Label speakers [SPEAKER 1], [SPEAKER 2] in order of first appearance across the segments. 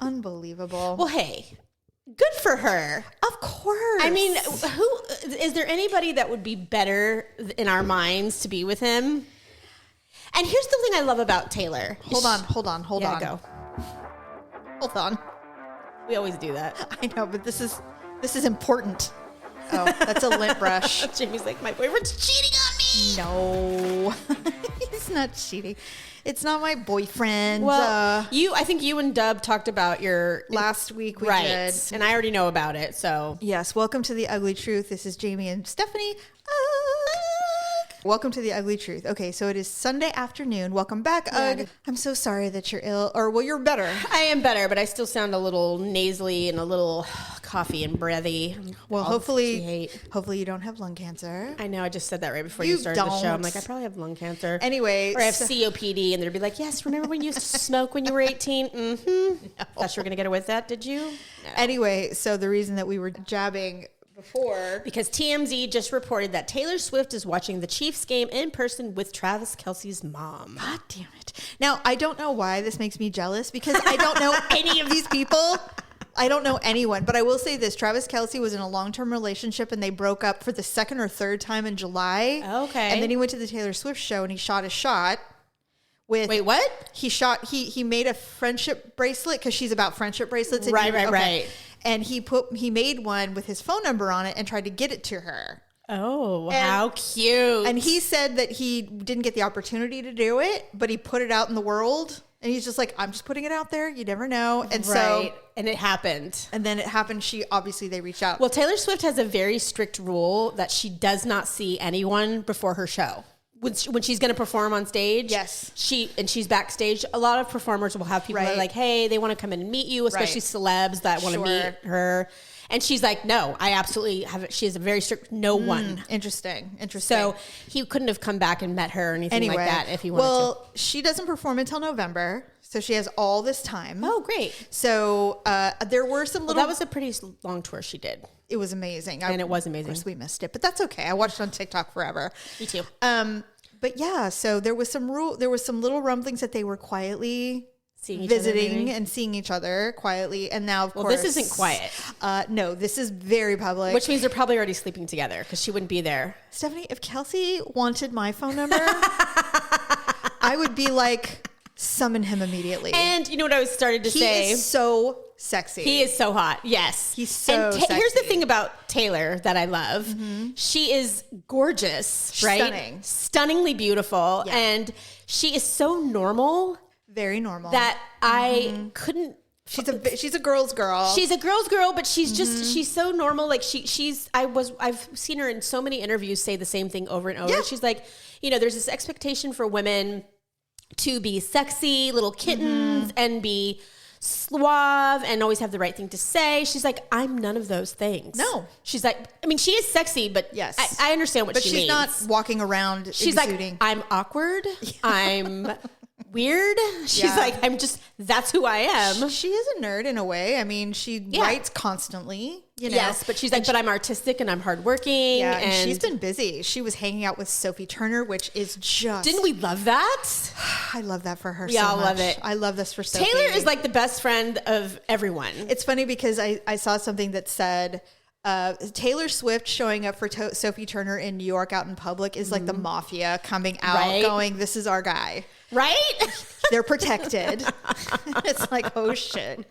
[SPEAKER 1] Unbelievable.
[SPEAKER 2] Well, hey, good for her.
[SPEAKER 1] Of course.
[SPEAKER 2] I mean, who is there anybody that would be better in our minds to be with him? And here's the thing I love about Taylor.
[SPEAKER 1] Hold on.
[SPEAKER 2] Yeah, go.
[SPEAKER 1] Hold on.
[SPEAKER 2] We always do that.
[SPEAKER 1] I know, but this is important. Oh, that's a lint brush.
[SPEAKER 2] Jamie's like, my boyfriend's cheating on me.
[SPEAKER 1] No, he's not cheating. It's not my boyfriend.
[SPEAKER 2] Well, I think you and Dub talked about your
[SPEAKER 1] last week we
[SPEAKER 2] right,
[SPEAKER 1] did.
[SPEAKER 2] and I already know about it. So
[SPEAKER 1] yes, welcome to the Ugly Truth. This is Jamie and Stephanie. Welcome to the Ugly Truth. Okay, so it is Sunday afternoon. Welcome back, Ugg. I'm so sorry that you're ill, or well, you're better.
[SPEAKER 2] I am better, but I still sound a little nasally and a little coffee and breathy.
[SPEAKER 1] Well, hopefully you don't have lung cancer.
[SPEAKER 2] I know. I just said that right before you started the show. I'm like, I probably have lung cancer.
[SPEAKER 1] Anyway,
[SPEAKER 2] or I have COPD, and they'd be like, yes, remember when you used to smoke when you were 18? Mm-hmm. No. Thought you were gonna get away with that, did you? No.
[SPEAKER 1] Anyway, so the reason that we were jabbing before,
[SPEAKER 2] because TMZ just reported that Taylor Swift is watching the Chiefs game in person with Travis Kelce's mom.
[SPEAKER 1] God damn it. Now, I don't know why this makes me jealous, because I don't know any of these people. I don't know anyone, but I will say this. Travis Kelce was in a long-term relationship and they broke up for the second or third time in July.
[SPEAKER 2] Okay.
[SPEAKER 1] And then he went to the Taylor Swift show and he shot a shot with...
[SPEAKER 2] Wait, what?
[SPEAKER 1] He made a friendship bracelet, because she's about friendship bracelets.
[SPEAKER 2] Right.
[SPEAKER 1] And he made one with his phone number on it and tried to get it to her.
[SPEAKER 2] Oh, how cute.
[SPEAKER 1] And he said that he didn't get the opportunity to do it, but he put it out in the world. And he's just like, I'm just putting it out there. You never know. And
[SPEAKER 2] and it happened.
[SPEAKER 1] And then it happened. They reached out.
[SPEAKER 2] Well, Taylor Swift has a very strict rule that she does not see anyone before her show. When she's going to perform on stage,
[SPEAKER 1] yes,
[SPEAKER 2] she's backstage. A lot of performers will have people that are like, hey, they want to come in and meet you, especially celebs that want to meet her. And she's like, no, I absolutely have it. She has a very strict no one.
[SPEAKER 1] Interesting.
[SPEAKER 2] So he couldn't have come back and met her or anything like that if he wanted to.
[SPEAKER 1] Well, she doesn't perform until November, so she has all this time.
[SPEAKER 2] Oh, great.
[SPEAKER 1] So there were some little...
[SPEAKER 2] that was a pretty long tour she did.
[SPEAKER 1] It was amazing.
[SPEAKER 2] It was amazing.
[SPEAKER 1] Of course, we missed it, but that's okay. I watched it on TikTok forever.
[SPEAKER 2] Me too.
[SPEAKER 1] But yeah, so there was some little rumblings that they were quietly visiting and seeing each other quietly, and now of course
[SPEAKER 2] this isn't quiet.
[SPEAKER 1] No, this is very public,
[SPEAKER 2] which means they're probably already sleeping together, because she wouldn't be there.
[SPEAKER 1] Stephanie, if Kelsey wanted my phone number, I would be like, summon him immediately.
[SPEAKER 2] And you know what I was started to say?
[SPEAKER 1] He is so sexy.
[SPEAKER 2] He is so hot. Yes.
[SPEAKER 1] He's so sexy.
[SPEAKER 2] Here's the thing about Taylor that I love. Mm-hmm. She is gorgeous, right?
[SPEAKER 1] Stunning.
[SPEAKER 2] Stunningly beautiful. Yeah. And she is so normal.
[SPEAKER 1] Very normal.
[SPEAKER 2] That I couldn't...
[SPEAKER 1] She's a girl's girl.
[SPEAKER 2] She's a girl's girl, but she's just she's so normal. Like I've seen her in so many interviews say the same thing over and over. Yeah. She's like, there's this expectation for women to be sexy little kittens and be suave and always have the right thing to say. She's like, I'm none of those things.
[SPEAKER 1] No.
[SPEAKER 2] She's like, I mean, she is sexy, but
[SPEAKER 1] yes,
[SPEAKER 2] I understand what she means.
[SPEAKER 1] But she's not walking around
[SPEAKER 2] She's
[SPEAKER 1] exuding.
[SPEAKER 2] Like, I'm awkward. I'm weird. She's like, that's who I am.
[SPEAKER 1] She is a nerd in a way. I mean, she writes constantly.
[SPEAKER 2] Yes, but she's like, but I'm artistic and I'm hardworking.
[SPEAKER 1] Yeah, and she's been busy. She was hanging out with Sophie Turner, which is just...
[SPEAKER 2] Didn't we love that?
[SPEAKER 1] I love that for her
[SPEAKER 2] so much.
[SPEAKER 1] I
[SPEAKER 2] love it.
[SPEAKER 1] I love this for Sophie.
[SPEAKER 2] Taylor is like the best friend of everyone.
[SPEAKER 1] It's funny because I saw something that said... Taylor Swift showing up for Sophie Turner in New York out in public is like the mafia coming out going, this is our guy.
[SPEAKER 2] Right?
[SPEAKER 1] They're protected. It's like, oh shit.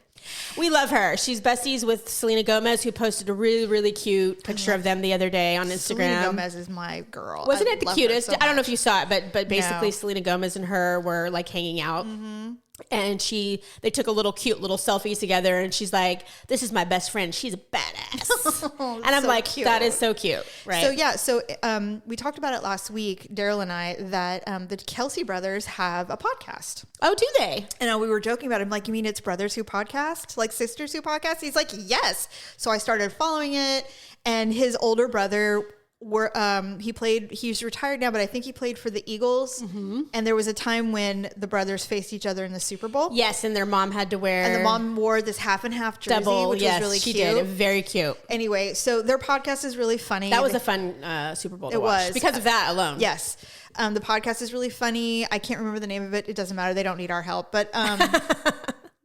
[SPEAKER 2] We love her. She's besties with Selena Gomez, who posted a really, really cute picture of them the other day on Instagram. Selena
[SPEAKER 1] Gomez is my girl.
[SPEAKER 2] Wasn't it the cutest? I don't know if you saw it, but basically Selena Gomez and her were like hanging out. Mm-hmm. And they took a cute little selfie together, and she's like, this is my best friend. She's a badass. And I'm so like, cute. That is so cute. Right.
[SPEAKER 1] So we talked about it last week, Daryl and I, that the Kelce brothers have a podcast.
[SPEAKER 2] Oh, do they?
[SPEAKER 1] And we were joking about it. I'm like, you mean it's brothers who podcast? Like sisters who podcast? He's like, yes. So I started following it, and his older brother... he's retired now, but I think he played for the Eagles. Mm-hmm. And there was a time when the brothers faced each other in the Super Bowl.
[SPEAKER 2] Yes, and their mom had to wear...
[SPEAKER 1] And the mom wore this half and half jersey, which was really cute.
[SPEAKER 2] She did. Very cute.
[SPEAKER 1] Anyway, so their podcast is really funny.
[SPEAKER 2] That was a fun Super Bowl to watch. Was. Because of that alone.
[SPEAKER 1] Yes. The podcast is really funny. I can't remember the name of it. It doesn't matter. They don't need our help. But...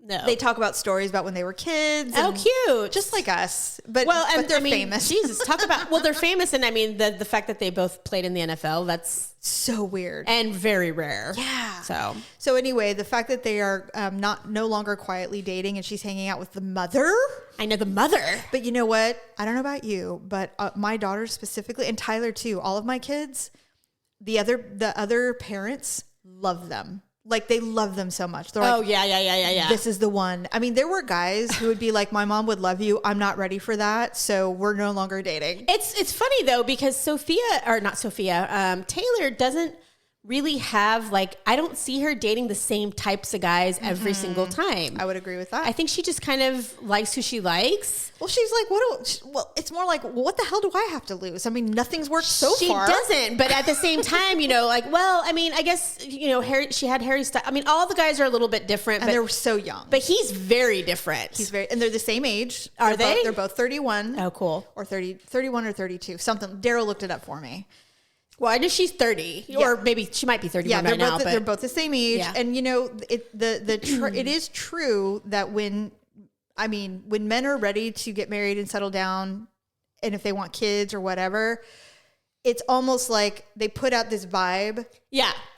[SPEAKER 2] No.
[SPEAKER 1] They talk about stories about when they were kids.
[SPEAKER 2] Oh, cute.
[SPEAKER 1] Just like us. But they're famous.
[SPEAKER 2] Jesus, talk about, well, they're famous. And I mean, the fact that they both played in the NFL, that's
[SPEAKER 1] so weird.
[SPEAKER 2] And very rare.
[SPEAKER 1] Yeah. So anyway, the fact that they are no longer quietly dating and she's hanging out with the mother.
[SPEAKER 2] I know the mother.
[SPEAKER 1] But you know what? I don't know about you, but my daughters specifically, and Tyler too, all of my kids, the other parents love them. Like, they love them so much. They're like,
[SPEAKER 2] yeah.
[SPEAKER 1] This is the one. I mean, there were guys who would be like, my mom would love you. I'm not ready for that. So we're no longer dating.
[SPEAKER 2] It's funny, though, because Taylor doesn't really have, like, I don't see her dating the same types of guys every single time.
[SPEAKER 1] I would agree with that.
[SPEAKER 2] I think she just kind of likes who she likes.
[SPEAKER 1] Well, she's like, it's more like, what the hell do I have to lose? I mean, nothing's worked so far.
[SPEAKER 2] She doesn't, but at the same time, like, well, I mean, I guess, she had Harry Styles. I mean, all the guys are a little bit different.
[SPEAKER 1] And they're so young.
[SPEAKER 2] But he's very different.
[SPEAKER 1] And they're the same age.
[SPEAKER 2] Are they?
[SPEAKER 1] They're both 31.
[SPEAKER 2] Oh, cool.
[SPEAKER 1] Or 31 or 32. Something. Daryl looked it up for me.
[SPEAKER 2] Well, I know she's 30, or maybe she might be 31 right now.
[SPEAKER 1] They're both the same age, and it is true that when men are ready to get married and settle down, and if they want kids or whatever, it's almost like they put out this vibe,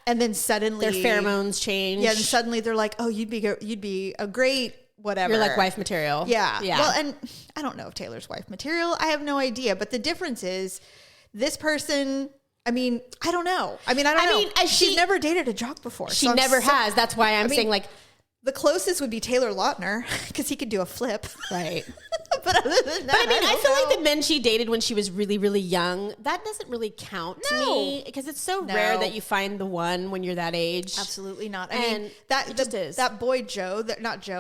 [SPEAKER 1] and then suddenly
[SPEAKER 2] their pheromones change,
[SPEAKER 1] and suddenly they're like, oh, you'd be a great whatever.
[SPEAKER 2] You're like wife material,
[SPEAKER 1] yeah. Well, and I don't know if Taylor's wife material. I have no idea, but the difference is this person. I mean, I don't know. I don't know. She's never dated a jock before.
[SPEAKER 2] She never has. That's why I'm saying, like,
[SPEAKER 1] the closest would be Taylor Lautner because he could do a flip.
[SPEAKER 2] Right.
[SPEAKER 1] But other than that,
[SPEAKER 2] I feel like the men she dated when she was really, really young, that doesn't really count to me because it's so rare that you find the one when you're that age.
[SPEAKER 1] Absolutely not. That boy Joe,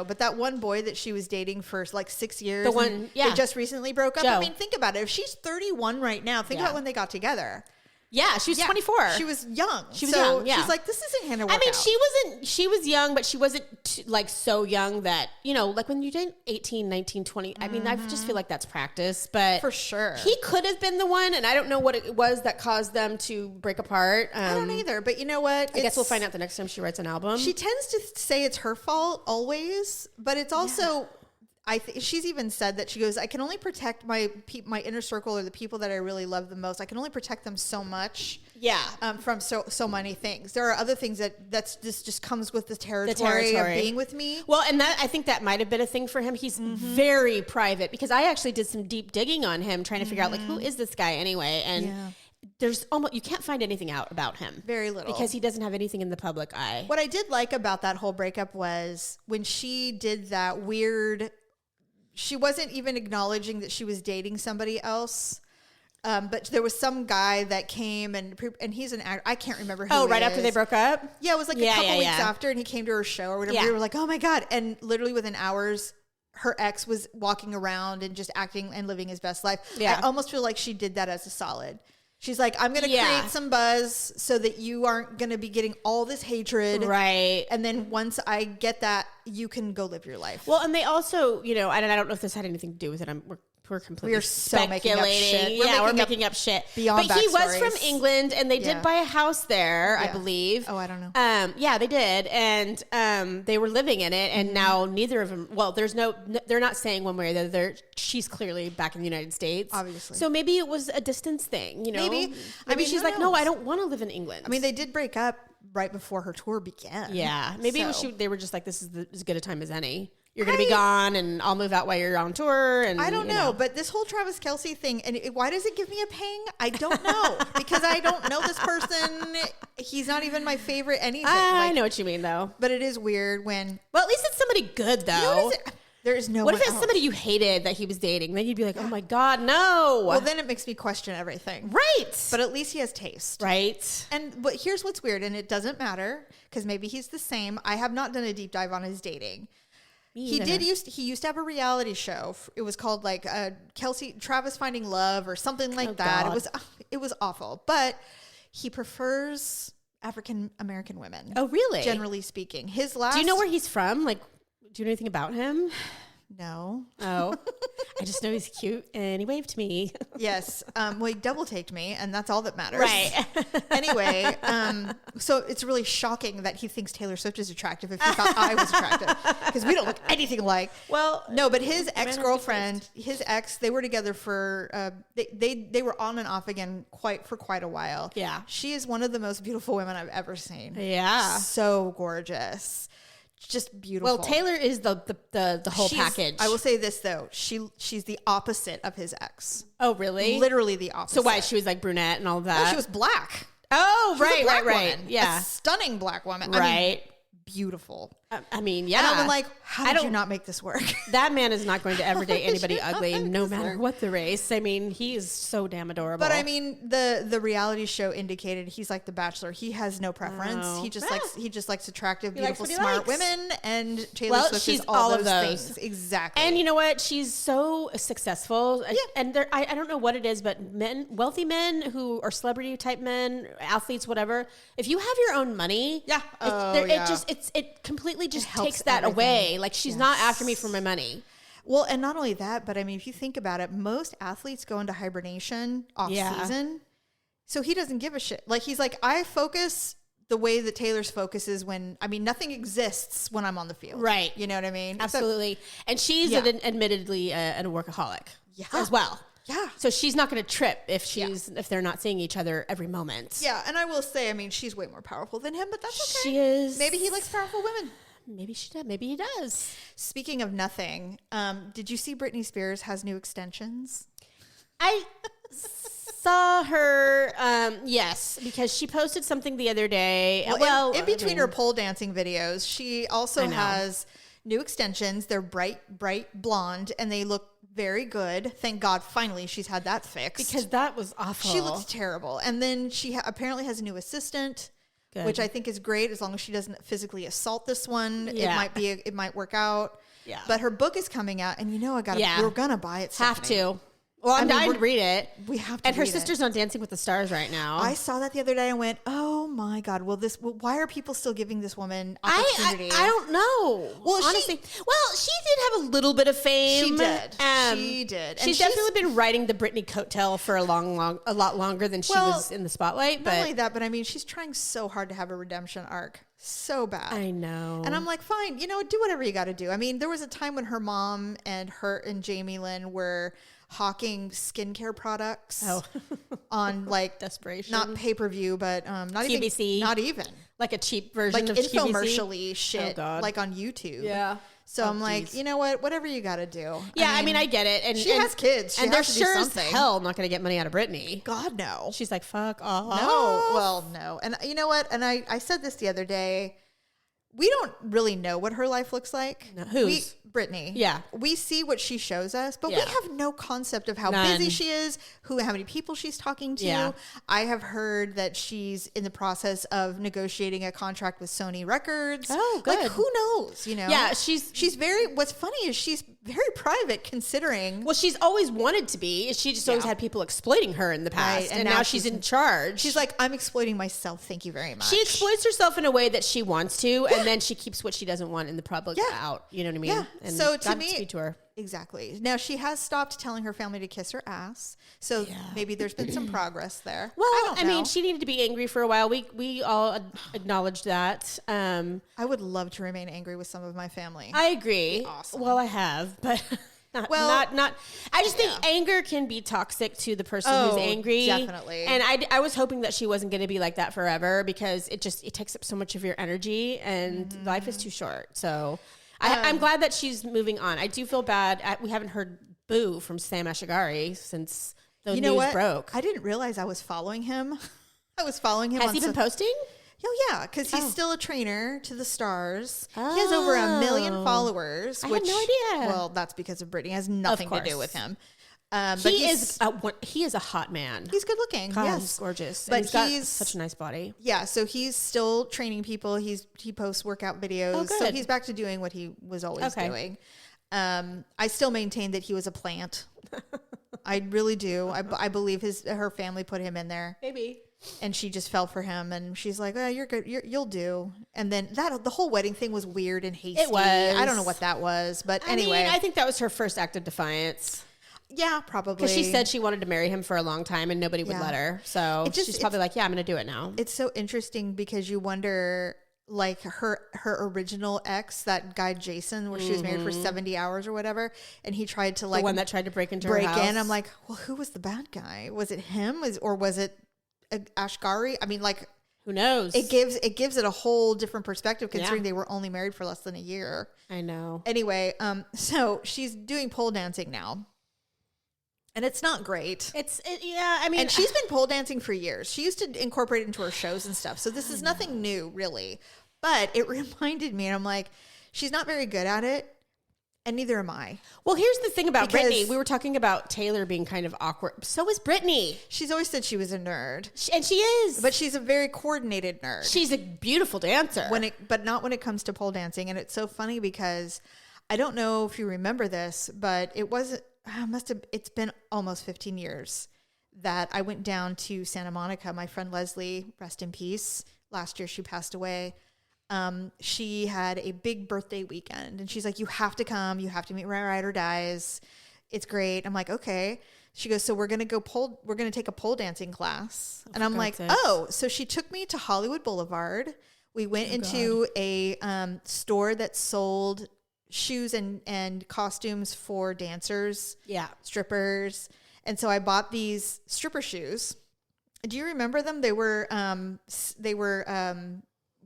[SPEAKER 1] but that one boy that she was dating for like 6 years.
[SPEAKER 2] The one,
[SPEAKER 1] they just recently broke up.
[SPEAKER 2] Joe.
[SPEAKER 1] I mean, think about it. If she's 31 right now, think about when they got together.
[SPEAKER 2] Yeah, she was 24.
[SPEAKER 1] She was young.
[SPEAKER 2] She's like,
[SPEAKER 1] this isn't going to work
[SPEAKER 2] out. She was young, but she wasn't so young that, like when you did 18, 19, 20, I mean, I just feel like that's practice, but
[SPEAKER 1] for sure.
[SPEAKER 2] He could have been the one, and I don't know what it was that caused them to break apart.
[SPEAKER 1] I don't either, but you know what?
[SPEAKER 2] I guess we'll find out the next time she writes an album.
[SPEAKER 1] She tends to say it's her fault always, but it's also... she's even said that she goes, I can only protect my inner circle or the people that I really love the most. I can only protect them so much. Yeah. From so many things. There are other things this just comes with the territory of being with me.
[SPEAKER 2] Well, and I think that might have been a thing for him. He's very private because I actually did some deep digging on him trying to figure out, like, who is this guy anyway? And there's you can't find anything out about him.
[SPEAKER 1] Very little.
[SPEAKER 2] Because he doesn't have anything in the public eye.
[SPEAKER 1] What I did like about that whole breakup was when she did that weird... She wasn't even acknowledging that she was dating somebody else. But there was some guy that came and he's an actor. I can't remember who.
[SPEAKER 2] Oh, right after they broke up?
[SPEAKER 1] Yeah, it was like a couple weeks after, and he came to her show or whatever. Yeah. We were like, oh my God. And literally within hours, her ex was walking around and just acting and living his best life. Yeah. I almost feel like she did that as a solid. She's like, I'm going to create some buzz so that you aren't going to be getting all this hatred.
[SPEAKER 2] Right.
[SPEAKER 1] And then once I get that, you can go live your life.
[SPEAKER 2] Well, and they also, and I don't know if this had anything to do with it. We're completely speculating. We're making up shit.
[SPEAKER 1] Beyond
[SPEAKER 2] but he was from England, and they did buy a house there, I believe.
[SPEAKER 1] Oh, I don't know.
[SPEAKER 2] Yeah, they did, and they were living in it, and now neither of them. Well, they're not saying one way or the other. She's clearly back in the United States,
[SPEAKER 1] obviously.
[SPEAKER 2] So maybe it was a distance thing.
[SPEAKER 1] Maybe.
[SPEAKER 2] Maybe she's like, no, I don't want to live in England.
[SPEAKER 1] I mean, they did break up right before her tour began.
[SPEAKER 2] Yeah, maybe they were just like, this is as good a time as any. You're going to be gone, and I'll move out while you're on tour. And
[SPEAKER 1] I don't know, but this whole Travis Kelce thing, and why does it give me a pang? I don't know, because I don't know this person. He's not even my favorite anything.
[SPEAKER 2] I know what you mean, though.
[SPEAKER 1] But it is weird when...
[SPEAKER 2] Well, at least it's somebody good, though.
[SPEAKER 1] There is no
[SPEAKER 2] What if it's somebody you hated that he was dating? Then you'd be like, oh my God, no.
[SPEAKER 1] Well, then it makes me question everything.
[SPEAKER 2] Right.
[SPEAKER 1] But at least he has taste.
[SPEAKER 2] Right.
[SPEAKER 1] But here's what's weird, and it doesn't matter, because maybe he's the same. I have not done a deep dive on his dating. He used to have a reality show. It was called like Travis Finding Love or something like that.
[SPEAKER 2] God.
[SPEAKER 1] It was awful, but he prefers African American women.
[SPEAKER 2] Oh, really?
[SPEAKER 1] Generally speaking, his last.
[SPEAKER 2] Do you know where he's from? Like, do you know anything about him?
[SPEAKER 1] No.
[SPEAKER 2] Oh, I just know he's cute and he waved to me.
[SPEAKER 1] Yes. Well, he double taked me, and that's all that matters.
[SPEAKER 2] Right.
[SPEAKER 1] Anyway, so it's really shocking that he thinks Taylor Swift is attractive if he thought I was attractive, because we don't look anything alike.
[SPEAKER 2] Well,
[SPEAKER 1] no, but his ex-girlfriend, his ex, they were together for they were on and off again for quite a while.
[SPEAKER 2] Yeah.
[SPEAKER 1] She is one of the most beautiful women I've ever seen.
[SPEAKER 2] Yeah.
[SPEAKER 1] So gorgeous. Just beautiful.
[SPEAKER 2] Well, Taylor is the whole package.
[SPEAKER 1] I will say this though, she's the opposite of his ex.
[SPEAKER 2] Oh, really?
[SPEAKER 1] Literally the opposite.
[SPEAKER 2] So why she was like brunette and all of that?
[SPEAKER 1] No, she was black.
[SPEAKER 2] Oh,
[SPEAKER 1] She was a black
[SPEAKER 2] right.
[SPEAKER 1] woman.
[SPEAKER 2] Yeah,
[SPEAKER 1] a stunning black woman.
[SPEAKER 2] right.
[SPEAKER 1] I mean, beautiful.
[SPEAKER 2] I mean, yeah.
[SPEAKER 1] And I'm like, how did you not make this work?
[SPEAKER 2] That man is not going to ever date anybody ugly, no matter what the race. I mean, he is so damn adorable.
[SPEAKER 1] But I mean, the reality show indicated he's like The Bachelor. He has no preference.
[SPEAKER 2] Oh.
[SPEAKER 1] He just likes attractive,
[SPEAKER 2] He likes
[SPEAKER 1] beautiful,
[SPEAKER 2] what he
[SPEAKER 1] smart
[SPEAKER 2] likes.
[SPEAKER 1] women. And Taylor Swift
[SPEAKER 2] she's
[SPEAKER 1] is all
[SPEAKER 2] of
[SPEAKER 1] those things. Exactly.
[SPEAKER 2] And you know what? She's so successful.
[SPEAKER 1] Yeah.
[SPEAKER 2] And I don't know what it is, but wealthy men who are celebrity type men, athletes, whatever. If you have your own money,
[SPEAKER 1] Yeah.
[SPEAKER 2] it completely just
[SPEAKER 1] helps
[SPEAKER 2] takes that
[SPEAKER 1] everything.
[SPEAKER 2] away. Like she's not after me for my money.
[SPEAKER 1] Well, and not only that, but I mean, if you think about it, most athletes go into hibernation off season. So he doesn't give a shit. Like he's like, I focus the way that Taylor's focuses when, I mean, nothing exists when I'm on the field.
[SPEAKER 2] Right.
[SPEAKER 1] You know what I mean?
[SPEAKER 2] Absolutely. And she's admittedly a workaholic as well.
[SPEAKER 1] Yeah.
[SPEAKER 2] So she's not going to trip if they're not seeing each other every moment.
[SPEAKER 1] Yeah. And I will say, I mean, she's way more powerful than him, but that's okay.
[SPEAKER 2] She is.
[SPEAKER 1] Maybe he likes powerful women.
[SPEAKER 2] Maybe she does. Maybe he does.
[SPEAKER 1] Speaking of nothing, did you see Britney Spears has new extensions?
[SPEAKER 2] I saw her, yes, because she posted something the other day. Well,
[SPEAKER 1] in between her pole dancing videos, she also has new extensions. They're bright blonde, and they look very good. Thank God, finally, she's had that fixed.
[SPEAKER 2] because that was awful.
[SPEAKER 1] She looked terrible. And then she apparently has a new assistant.
[SPEAKER 2] Good.
[SPEAKER 1] Which I think is great as long as she doesn't physically assault this one.
[SPEAKER 2] Yeah.
[SPEAKER 1] It might work out.
[SPEAKER 2] Yeah.
[SPEAKER 1] But her book is coming out, and we're gonna buy it.
[SPEAKER 2] Have
[SPEAKER 1] Stephanie.
[SPEAKER 2] to. Well, I'm dying
[SPEAKER 1] we're-
[SPEAKER 2] to read it.
[SPEAKER 1] We have to.
[SPEAKER 2] And her
[SPEAKER 1] read it.
[SPEAKER 2] sister's on Dancing with the Stars right now.
[SPEAKER 1] I saw that the other day and went, "Oh my God! Why are people still giving this woman opportunity?"
[SPEAKER 2] I don't know.
[SPEAKER 1] Well,
[SPEAKER 2] honestly, she did have a little bit of fame.
[SPEAKER 1] She did. She did. And
[SPEAKER 2] She's definitely been riding the Britney coattail for a lot longer than she was in the spotlight.
[SPEAKER 1] Not
[SPEAKER 2] But
[SPEAKER 1] only that, but I mean, she's trying so hard to have a redemption arc, so bad.
[SPEAKER 2] I know.
[SPEAKER 1] And I'm like, fine, do whatever you got to do. I mean, there was a time when her mom and Jamie Lynn were hawking skincare products on like
[SPEAKER 2] Desperation.
[SPEAKER 1] not pay-per-view, but not
[SPEAKER 2] QVC.
[SPEAKER 1] even, not even
[SPEAKER 2] like a cheap version
[SPEAKER 1] like
[SPEAKER 2] of QVC.
[SPEAKER 1] infomercial-y shit,
[SPEAKER 2] Oh, God.
[SPEAKER 1] like on YouTube.
[SPEAKER 2] Yeah.
[SPEAKER 1] So I'm like,
[SPEAKER 2] geez.
[SPEAKER 1] you know what? Whatever you got to do.
[SPEAKER 2] Yeah, I mean, I get it. And
[SPEAKER 1] she has kids. She
[SPEAKER 2] and they're
[SPEAKER 1] has to do
[SPEAKER 2] sure as
[SPEAKER 1] something.
[SPEAKER 2] hell not going to get money out of Britney.
[SPEAKER 1] God, no.
[SPEAKER 2] She's like, fuck off.
[SPEAKER 1] No. Well, no. And you know what? And I said this the other day. We don't really know what her life looks like.
[SPEAKER 2] No, whose?
[SPEAKER 1] Brittany.
[SPEAKER 2] Yeah.
[SPEAKER 1] We see what she shows us, but we
[SPEAKER 2] Yeah.
[SPEAKER 1] have no concept of how
[SPEAKER 2] None.
[SPEAKER 1] busy she is, how many people she's talking to.
[SPEAKER 2] Yeah.
[SPEAKER 1] I have heard that she's in the process of negotiating a contract with Sony Records.
[SPEAKER 2] Oh, good.
[SPEAKER 1] Like, who knows,
[SPEAKER 2] Yeah,
[SPEAKER 1] she's very, what's funny is she's very private considering.
[SPEAKER 2] Well, she's always wanted to be. She just always
[SPEAKER 1] Yeah.
[SPEAKER 2] had people exploiting her in the past.
[SPEAKER 1] Right,
[SPEAKER 2] And now she's in charge.
[SPEAKER 1] She's like, I'm exploiting myself. Thank you very much.
[SPEAKER 2] She exploits herself in a way that she wants to, and then she keeps what she doesn't want in the public out. You know what I mean?
[SPEAKER 1] Yeah.
[SPEAKER 2] And
[SPEAKER 1] So to
[SPEAKER 2] Godspeed
[SPEAKER 1] me,
[SPEAKER 2] to her.
[SPEAKER 1] exactly. Now she has stopped telling her family to kiss her ass, so maybe there's been some progress there.
[SPEAKER 2] Well,
[SPEAKER 1] I
[SPEAKER 2] mean,
[SPEAKER 1] don't know.
[SPEAKER 2] she needed to be angry for a while. We all acknowledged that.
[SPEAKER 1] I would love to remain angry with some of my family.
[SPEAKER 2] I agree.
[SPEAKER 1] Awesome.
[SPEAKER 2] Well, I have, but not. I just think anger can be toxic to the person who's angry.
[SPEAKER 1] Definitely.
[SPEAKER 2] And I was hoping that she wasn't going to be like that forever because it takes up so much of your energy, and life is too short. So I'm glad that she's moving on. I do feel bad. We haven't heard boo from Sam Ashigari since the news broke.
[SPEAKER 1] I didn't realize I was following him. I was following him.
[SPEAKER 2] Has he been posting?
[SPEAKER 1] Oh yeah, because he's still a trainer to the stars. He has over 1 million followers.
[SPEAKER 2] I had no idea.
[SPEAKER 1] Well, that's because of Britney. It has nothing to do with him. But
[SPEAKER 2] He is a hot man.
[SPEAKER 1] He's good looking.
[SPEAKER 2] God,
[SPEAKER 1] yes,
[SPEAKER 2] he's gorgeous.
[SPEAKER 1] But
[SPEAKER 2] And he's got
[SPEAKER 1] he's
[SPEAKER 2] such a nice body.
[SPEAKER 1] Yeah, so he's still training people. He posts workout videos.
[SPEAKER 2] Oh,
[SPEAKER 1] So
[SPEAKER 2] good.
[SPEAKER 1] he's back to doing what he was always doing. I still maintain that he was a plant. I really do. I believe her family put him in there.
[SPEAKER 2] Maybe.
[SPEAKER 1] And she just fell for him, and she's like, "Oh, you're good. You'll do." And then the whole wedding thing was weird and hasty.
[SPEAKER 2] It was.
[SPEAKER 1] I don't know what that was, but anyway,
[SPEAKER 2] I think that was her first act of defiance.
[SPEAKER 1] Yeah, probably.
[SPEAKER 2] Because she said she wanted to marry him for a long time, and nobody would let her. So she's probably like, "Yeah, I'm going to do it now."
[SPEAKER 1] It's so interesting because you wonder, like her original ex, that guy Jason, where she was married for 70 hours or whatever, and he tried to like
[SPEAKER 2] the one that tried to break into her house.
[SPEAKER 1] I'm like, well, who was the bad guy? Was it him, or was it Ashgari? I mean, like,
[SPEAKER 2] who knows?
[SPEAKER 1] It gives it a whole different perspective considering they were only married for less than a year.
[SPEAKER 2] I know.
[SPEAKER 1] Anyway, so she's doing pole dancing now. And it's not great.
[SPEAKER 2] I mean,
[SPEAKER 1] and she's been pole dancing for years. She used to incorporate it into her shows and stuff. So this is nothing new, really. But it reminded me, and I'm like, she's not very good at it. And neither am I.
[SPEAKER 2] Well, here's the thing about Britney. We were talking about Taylor being kind of awkward. So is Britney.
[SPEAKER 1] She's always said she was a nerd.
[SPEAKER 2] And she is.
[SPEAKER 1] But she's a very coordinated nerd.
[SPEAKER 2] She's a beautiful dancer.
[SPEAKER 1] But not when it comes to pole dancing. And it's so funny because I don't know if you remember this, but it's been almost 15 years that I went down to Santa Monica. My friend Leslie, rest in peace. Last year she passed away. She had a big birthday weekend, and she's like, "You have to come. You have to meet Ride or Dies. It's great." I'm like, "Okay." She goes, "So we're going to take a pole dancing class." And I'm like, "Oh." So she took me to Hollywood Boulevard. We went into a store that sold shoes and costumes for dancers, strippers. And so I bought these stripper shoes. Do you remember them? They were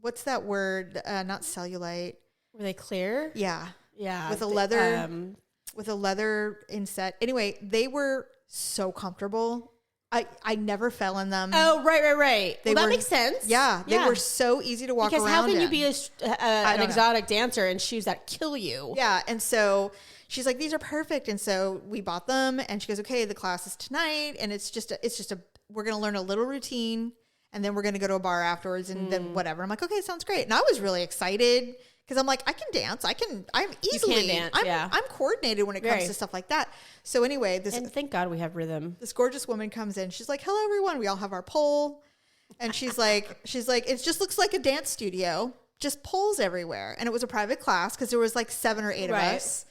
[SPEAKER 1] what's that word? Not cellulite.
[SPEAKER 2] Were they clear?
[SPEAKER 1] Yeah.
[SPEAKER 2] Yeah.
[SPEAKER 1] With a leather inset. Anyway, they were so comfortable. I never fell in them.
[SPEAKER 2] Oh, right. That makes sense.
[SPEAKER 1] Yeah. They were so easy to walk around in.
[SPEAKER 2] Because how can you be an exotic dancer in shoes that kill you?
[SPEAKER 1] Yeah. And so she's like, "These are perfect." And so we bought them, and she goes, "Okay, the class is tonight." And we're going to learn a little routine, and then we're going to go to a bar afterwards, and then whatever. I'm like, "Okay, sounds great." And I was really excited because I'm like, I can dance. I'm easily,
[SPEAKER 2] you can dance,
[SPEAKER 1] I'm coordinated when it comes to stuff like that. So anyway,
[SPEAKER 2] and thank God we have rhythm.
[SPEAKER 1] This gorgeous woman comes in. She's like, "Hello, everyone. We all have our pole." And she's like, "It just looks like a dance studio, just poles everywhere." And it was a private class because there was like 7 or 8 of us.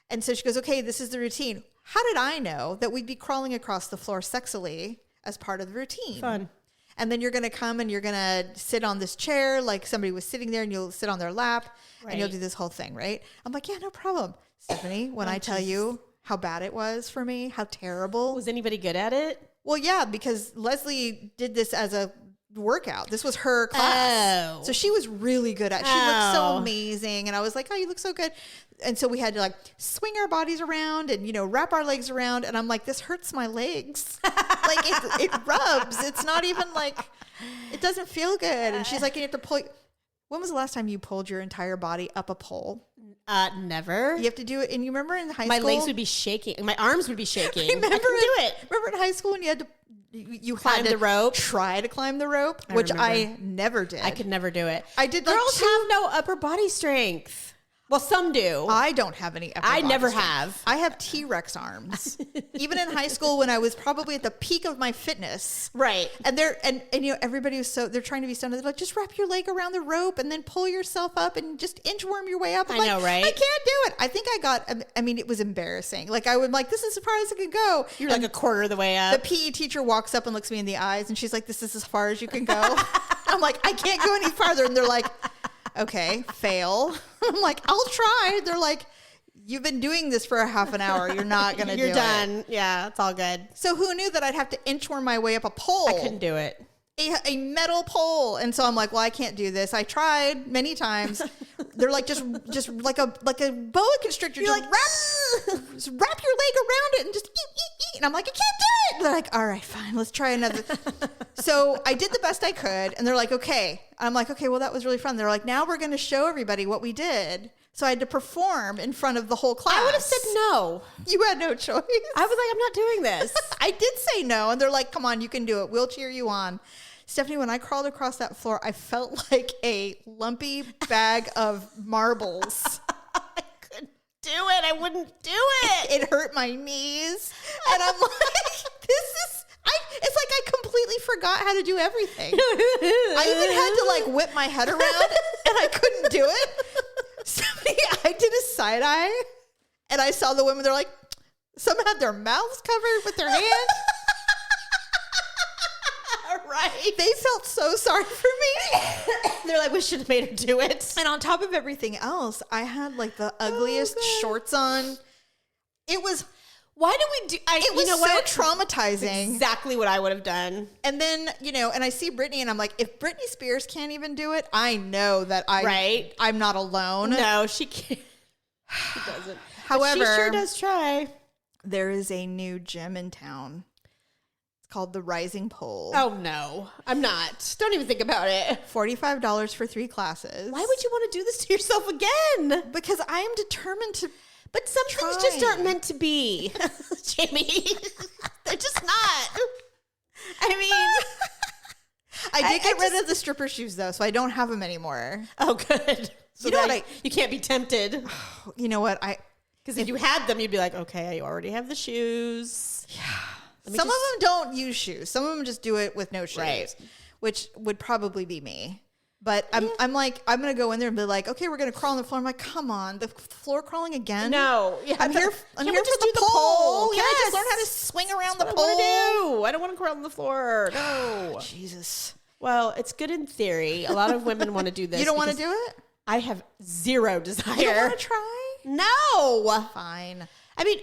[SPEAKER 1] And so she goes, "Okay, this is the routine." How did I know that we'd be crawling across the floor sexily as part of the routine?
[SPEAKER 2] Fun.
[SPEAKER 1] And then you're going to come and you're going to sit on this chair like somebody was sitting there, and you'll sit on their lap and you'll do this whole thing, right? I'm like, "Yeah, no problem." Stephanie, when I tell you how bad it was for me, how terrible.
[SPEAKER 2] Was anybody good at it?
[SPEAKER 1] Well, yeah, because Leslie did this as a workout. This was her class.
[SPEAKER 2] Oh.
[SPEAKER 1] So she was really good at it. She looked so amazing. And I was like, "Oh, you look so good." And so we had to like swing our bodies around and, wrap our legs around. And I'm like, "This hurts my legs." Like it rubs. It's not even like, it doesn't feel good. And she's like, "You have to pull." When was the last time you pulled your entire body up a pole?
[SPEAKER 2] Never.
[SPEAKER 1] You have to do it. And you remember in high school?
[SPEAKER 2] My legs would be shaking. My arms would be shaking.
[SPEAKER 1] Remember
[SPEAKER 2] I couldn't do it.
[SPEAKER 1] Remember in high school when you had to
[SPEAKER 2] climb the rope?
[SPEAKER 1] Try to climb the rope, which I never did.
[SPEAKER 2] I could never do it.
[SPEAKER 1] I did.
[SPEAKER 2] Girls have no upper body strength. Well, some do.
[SPEAKER 1] I don't have any upper body
[SPEAKER 2] never
[SPEAKER 1] strength.
[SPEAKER 2] have.
[SPEAKER 1] I have T-Rex arms. Even in high school when I was probably at the peak of my fitness.
[SPEAKER 2] Right.
[SPEAKER 1] And everybody was they're trying to be stunted. They're like, "Just wrap your leg around the rope and then pull yourself up and just inchworm your way up."
[SPEAKER 2] I know, right?
[SPEAKER 1] I can't do it. I think it was embarrassing. Like I would "This is as far as I can go."
[SPEAKER 2] You're like a quarter of the way up.
[SPEAKER 1] The PE teacher walks up and looks me in the eyes and she's like, "This is as far as you can go." I'm like, "I can't go any farther." And they're like, "Okay, fail." I'm like, "I'll try." They're like, "You've been doing this for a half an hour. You're not going to do it."
[SPEAKER 2] You're done. Yeah, it's all good.
[SPEAKER 1] So who knew that I'd have to inchworm my way up a pole?
[SPEAKER 2] I couldn't do it.
[SPEAKER 1] A metal pole. And so I'm like, "Well, I can't do this." I tried many times. They're like, just like a boa constrictor. You're like, wrap your leg around it and just eat. And I'm like, "I can't do it." They're like, "All right, fine. Let's try another." So I did the best I could. And they're like, "Okay." I'm like, "Okay, well, that was really fun." They're like, "Now we're going to show everybody what we did." So I had to perform in front of the whole class.
[SPEAKER 2] I would have said no.
[SPEAKER 1] You had no choice.
[SPEAKER 2] I was like, "I'm not doing this."
[SPEAKER 1] I did say no. And they're like, "Come on, you can do it. We'll cheer you on." Stephanie, when I crawled across that floor, I felt like a lumpy bag of marbles.
[SPEAKER 2] I couldn't do it. I wouldn't do it.
[SPEAKER 1] It hurt my knees. And I'm like, it's like I completely forgot how to do everything. I even had to like whip my head around and I couldn't do it. I did a side eye and I saw the women, they're like, some had their mouths covered with their hands.
[SPEAKER 2] Right.
[SPEAKER 1] They felt so sorry for me.
[SPEAKER 2] They're like, we should have made her do it.
[SPEAKER 1] And on top of everything else, I had like the ugliest shorts on. It was...
[SPEAKER 2] Why do we do...
[SPEAKER 1] It was so traumatizing.
[SPEAKER 2] Exactly what I would have done.
[SPEAKER 1] And then, and I see Britney and I'm like, if Britney Spears can't even do it, I know that I'm not alone.
[SPEAKER 2] No, she can't. She doesn't.
[SPEAKER 1] However,
[SPEAKER 2] but she sure does try.
[SPEAKER 1] There is a new gym in town. It's called the Rising Pole.
[SPEAKER 2] Oh, no. I'm not. Don't even think about it.
[SPEAKER 1] $45 for 3 classes.
[SPEAKER 2] Why would you want to do this to yourself again?
[SPEAKER 1] Because I am determined to...
[SPEAKER 2] But some things just aren't meant to be, Jamie. They're just not. I mean,
[SPEAKER 1] I did get rid of the stripper shoes though, so I don't have them anymore.
[SPEAKER 2] Oh, good. So you know what? You can't be tempted.
[SPEAKER 1] You know what?
[SPEAKER 2] Because if you had them, you'd be like, okay, I already have the shoes.
[SPEAKER 1] Yeah. Some of them don't use shoes. Some of them just do it with no shoes,
[SPEAKER 2] right.
[SPEAKER 1] Which would probably be me. But I'm like, I'm going to go in there and be like, okay, we're going to crawl on the floor. I'm like, come on, the floor crawling again?
[SPEAKER 2] No. Yeah,
[SPEAKER 1] I'm here for the pole. Can I just learn how to swing around the pole?
[SPEAKER 2] I don't want to crawl on the floor. No.
[SPEAKER 1] Jesus.
[SPEAKER 2] Well, it's good in theory. A lot of women want to do this.
[SPEAKER 1] You don't want to do it?
[SPEAKER 2] I have zero desire.
[SPEAKER 1] You don't want to try?
[SPEAKER 2] No.
[SPEAKER 1] Fine.
[SPEAKER 2] I mean,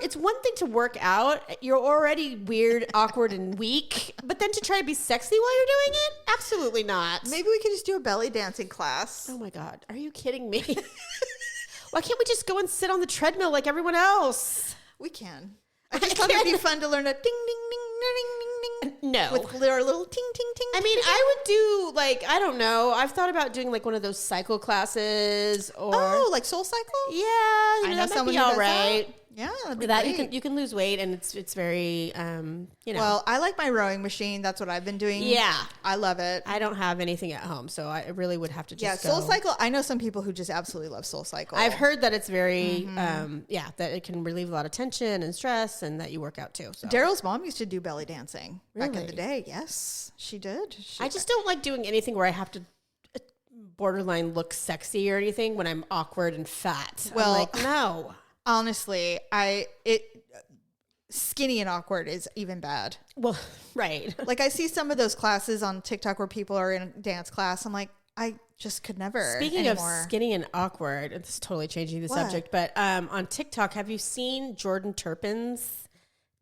[SPEAKER 2] it's one thing to work out. You're already weird, awkward, and weak. But then to try to be sexy while you're doing it? Absolutely not.
[SPEAKER 1] Maybe we could just do a belly dancing class.
[SPEAKER 2] Oh, my God. Are you kidding me? Why can't we just go and sit on the treadmill like everyone else?
[SPEAKER 1] We can. I just thought it'd be fun to learn a ding, ding, ding, ding, ding, ding.
[SPEAKER 2] No.
[SPEAKER 1] With our little ting, ting, ting.
[SPEAKER 2] I mean, I would do, like, I don't know. I've thought about doing, like, one of those cycle classes or...
[SPEAKER 1] Oh, like Soul Cycle?
[SPEAKER 2] Yeah.
[SPEAKER 1] I know
[SPEAKER 2] that might
[SPEAKER 1] someone
[SPEAKER 2] be
[SPEAKER 1] who
[SPEAKER 2] all
[SPEAKER 1] does
[SPEAKER 2] right.
[SPEAKER 1] That. Yeah, that'd be
[SPEAKER 2] that
[SPEAKER 1] great.
[SPEAKER 2] you can lose weight and it's very
[SPEAKER 1] Well, I like my rowing machine. That's what I've been doing.
[SPEAKER 2] Yeah,
[SPEAKER 1] I love it.
[SPEAKER 2] I don't have anything at home, so I really would have to just
[SPEAKER 1] Soul Cycle. I know some people who just absolutely love Soul Cycle.
[SPEAKER 2] I've heard that it's very that it can relieve a lot of tension and stress, and that you work out too. So.
[SPEAKER 1] Daryl's mom used to do belly dancing back in
[SPEAKER 2] Really?
[SPEAKER 1] the day. Yes, she did.
[SPEAKER 2] I just don't like doing anything where I have to borderline look sexy or anything when I'm awkward and fat.
[SPEAKER 1] Well,
[SPEAKER 2] I'm like, no.
[SPEAKER 1] Honestly, skinny and awkward is even bad.
[SPEAKER 2] Well, right.
[SPEAKER 1] Like I see some of those classes on TikTok where people are in dance class. I'm like, I just could never.
[SPEAKER 2] Speaking
[SPEAKER 1] anymore.
[SPEAKER 2] of skinny and awkward, it's totally changing the subject, but on TikTok, have you seen Jordan Turpin's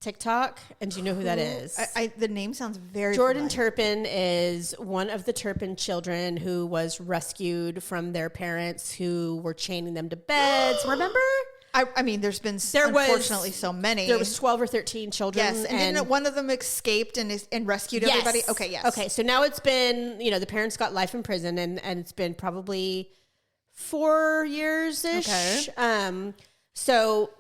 [SPEAKER 2] TikTok? And do you know who that is?
[SPEAKER 1] The name sounds very
[SPEAKER 2] Jordan
[SPEAKER 1] familiar.
[SPEAKER 2] Turpin is one of the Turpin children who was rescued from their parents who were chaining them to beds. Remember?
[SPEAKER 1] I mean, unfortunately so many.
[SPEAKER 2] There was 12 or 13 children.
[SPEAKER 1] Yes, and then one of them escaped and rescued everybody. Okay, yes.
[SPEAKER 2] Okay, so now it's been, the parents got life in prison, and it's been probably 4 years-ish.
[SPEAKER 1] Okay.
[SPEAKER 2] So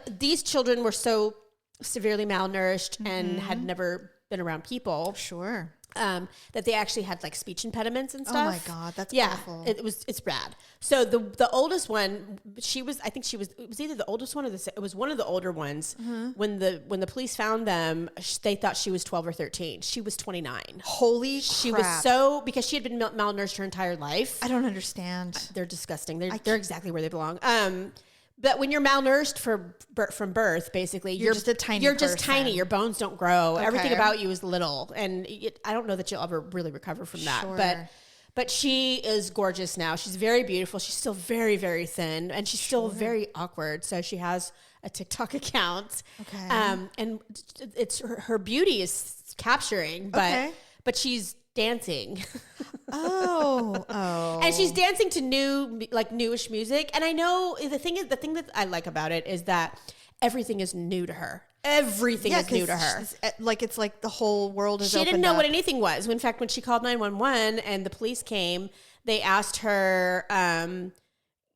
[SPEAKER 2] these children were so severely malnourished and had never been around people.
[SPEAKER 1] Sure.
[SPEAKER 2] That they actually had like speech impediments and stuff.
[SPEAKER 1] Oh my God, that's awful.
[SPEAKER 2] It's bad. So the oldest one, it was either the oldest one or it was one of the older ones. When the police found them, they thought she was 12 or 13. She was 29.
[SPEAKER 1] Holy crap.
[SPEAKER 2] She was because she had been malnourished her entire life.
[SPEAKER 1] I don't understand.
[SPEAKER 2] They're disgusting. They're exactly where they belong. But when you're malnourished from birth, basically, you're just a tiny You're just
[SPEAKER 1] person.
[SPEAKER 2] tiny. Your bones don't grow.
[SPEAKER 1] Okay.
[SPEAKER 2] Everything about you is little. And I don't know that you'll ever really recover from that.
[SPEAKER 1] Sure.
[SPEAKER 2] But she is gorgeous now. She's very beautiful. She's still very, very thin. And she's still very awkward. So she has a TikTok account.
[SPEAKER 1] Okay.
[SPEAKER 2] And it's her beauty is capturing. But she's dancing.
[SPEAKER 1] Oh.
[SPEAKER 2] And she's dancing to newish music. And I know the thing that I like about it is that everything is new to her. Everything is new to her.
[SPEAKER 1] It's like the whole world is
[SPEAKER 2] She
[SPEAKER 1] opened
[SPEAKER 2] didn't know
[SPEAKER 1] up.
[SPEAKER 2] what anything was. In fact, when she called 911 and the police came, they asked her,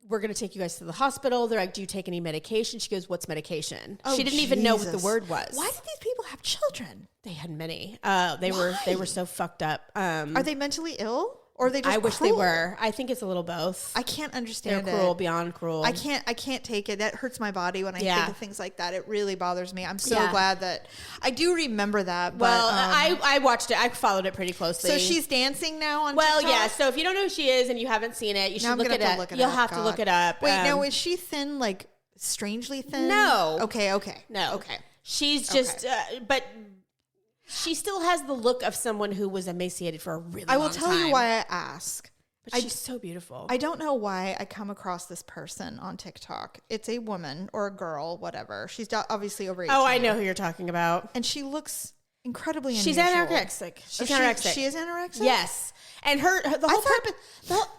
[SPEAKER 2] we're going to take you guys to the hospital. They're like, do you take any medication? She goes, what's medication?
[SPEAKER 1] Oh,
[SPEAKER 2] she didn't even know what the word was.
[SPEAKER 1] Why did these people have children?
[SPEAKER 2] They had many. They were so fucked up.
[SPEAKER 1] Are they mentally ill? Or they just
[SPEAKER 2] I wish
[SPEAKER 1] cruel.
[SPEAKER 2] they were. I think it's a little both.
[SPEAKER 1] I can't understand
[SPEAKER 2] They're cruel beyond cruel.
[SPEAKER 1] I can't take it. That hurts my body when I think of things like that. It really bothers me. I'm so glad that I do remember that. But,
[SPEAKER 2] well, I watched it. I followed it pretty closely.
[SPEAKER 1] So she's dancing now on TikTok?
[SPEAKER 2] Yeah. So if you don't know who she is and you haven't seen it, you should look it up. You'll have to look it up.
[SPEAKER 1] Wait, now is she thin, like strangely thin?
[SPEAKER 2] No.
[SPEAKER 1] Okay.
[SPEAKER 2] No.
[SPEAKER 1] Okay.
[SPEAKER 2] She's just, but she still has the look of someone who was emaciated for a really long time.
[SPEAKER 1] I will tell you why I ask.
[SPEAKER 2] But she's so beautiful.
[SPEAKER 1] I don't know why I come across this person on TikTok. It's a woman or a girl, whatever. She's obviously over 18.
[SPEAKER 2] Oh, I know who you're talking about.
[SPEAKER 1] And she looks incredibly unusual.
[SPEAKER 2] She's anorexic. She's anorexic.
[SPEAKER 1] She is anorexic?
[SPEAKER 2] Yes. And the whole purpose,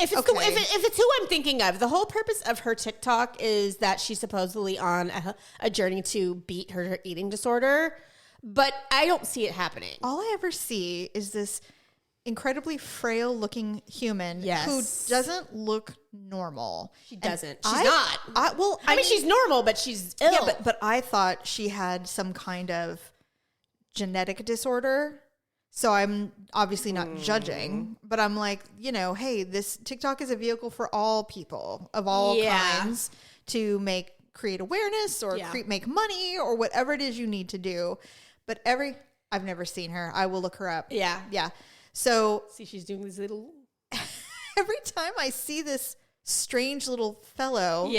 [SPEAKER 2] if it's who I'm thinking of, the whole purpose of her TikTok is that she's supposedly on a journey to beat her eating disorder. But I don't see it happening.
[SPEAKER 1] All I ever see is this incredibly frail looking human who doesn't look normal.
[SPEAKER 2] She doesn't. She's not. I mean, she's normal, but she's ill.
[SPEAKER 1] Yeah, but I thought she had some kind of genetic disorder. So I'm obviously not judging, but I'm like, hey, this TikTok is a vehicle for all people of all kinds to create awareness or make money or whatever it is you need to do. But I've never seen her. I will look her up.
[SPEAKER 2] Yeah.
[SPEAKER 1] Yeah. So
[SPEAKER 2] see, she's doing this little.
[SPEAKER 1] Every time I see this strange little fellow,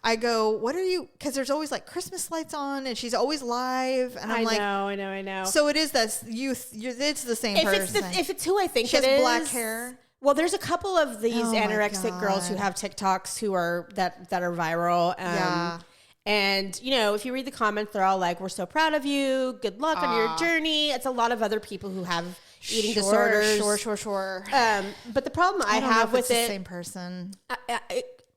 [SPEAKER 1] I go, "What are you?" Because there's always like Christmas lights on, and she's always live, and I'm like,
[SPEAKER 2] I know.
[SPEAKER 1] So it is that youth. It's the same person.
[SPEAKER 2] If it's who I think
[SPEAKER 1] she
[SPEAKER 2] it
[SPEAKER 1] has
[SPEAKER 2] is,
[SPEAKER 1] black hair.
[SPEAKER 2] Well, there's a couple of these anorexic girls who have TikToks who are that are viral. And, if you read the comments, they're all like, we're so proud of you. Good luck on your journey. It's a lot of other people who have eating disorders.
[SPEAKER 1] Sure.
[SPEAKER 2] But the problem I have with
[SPEAKER 1] it's the same person.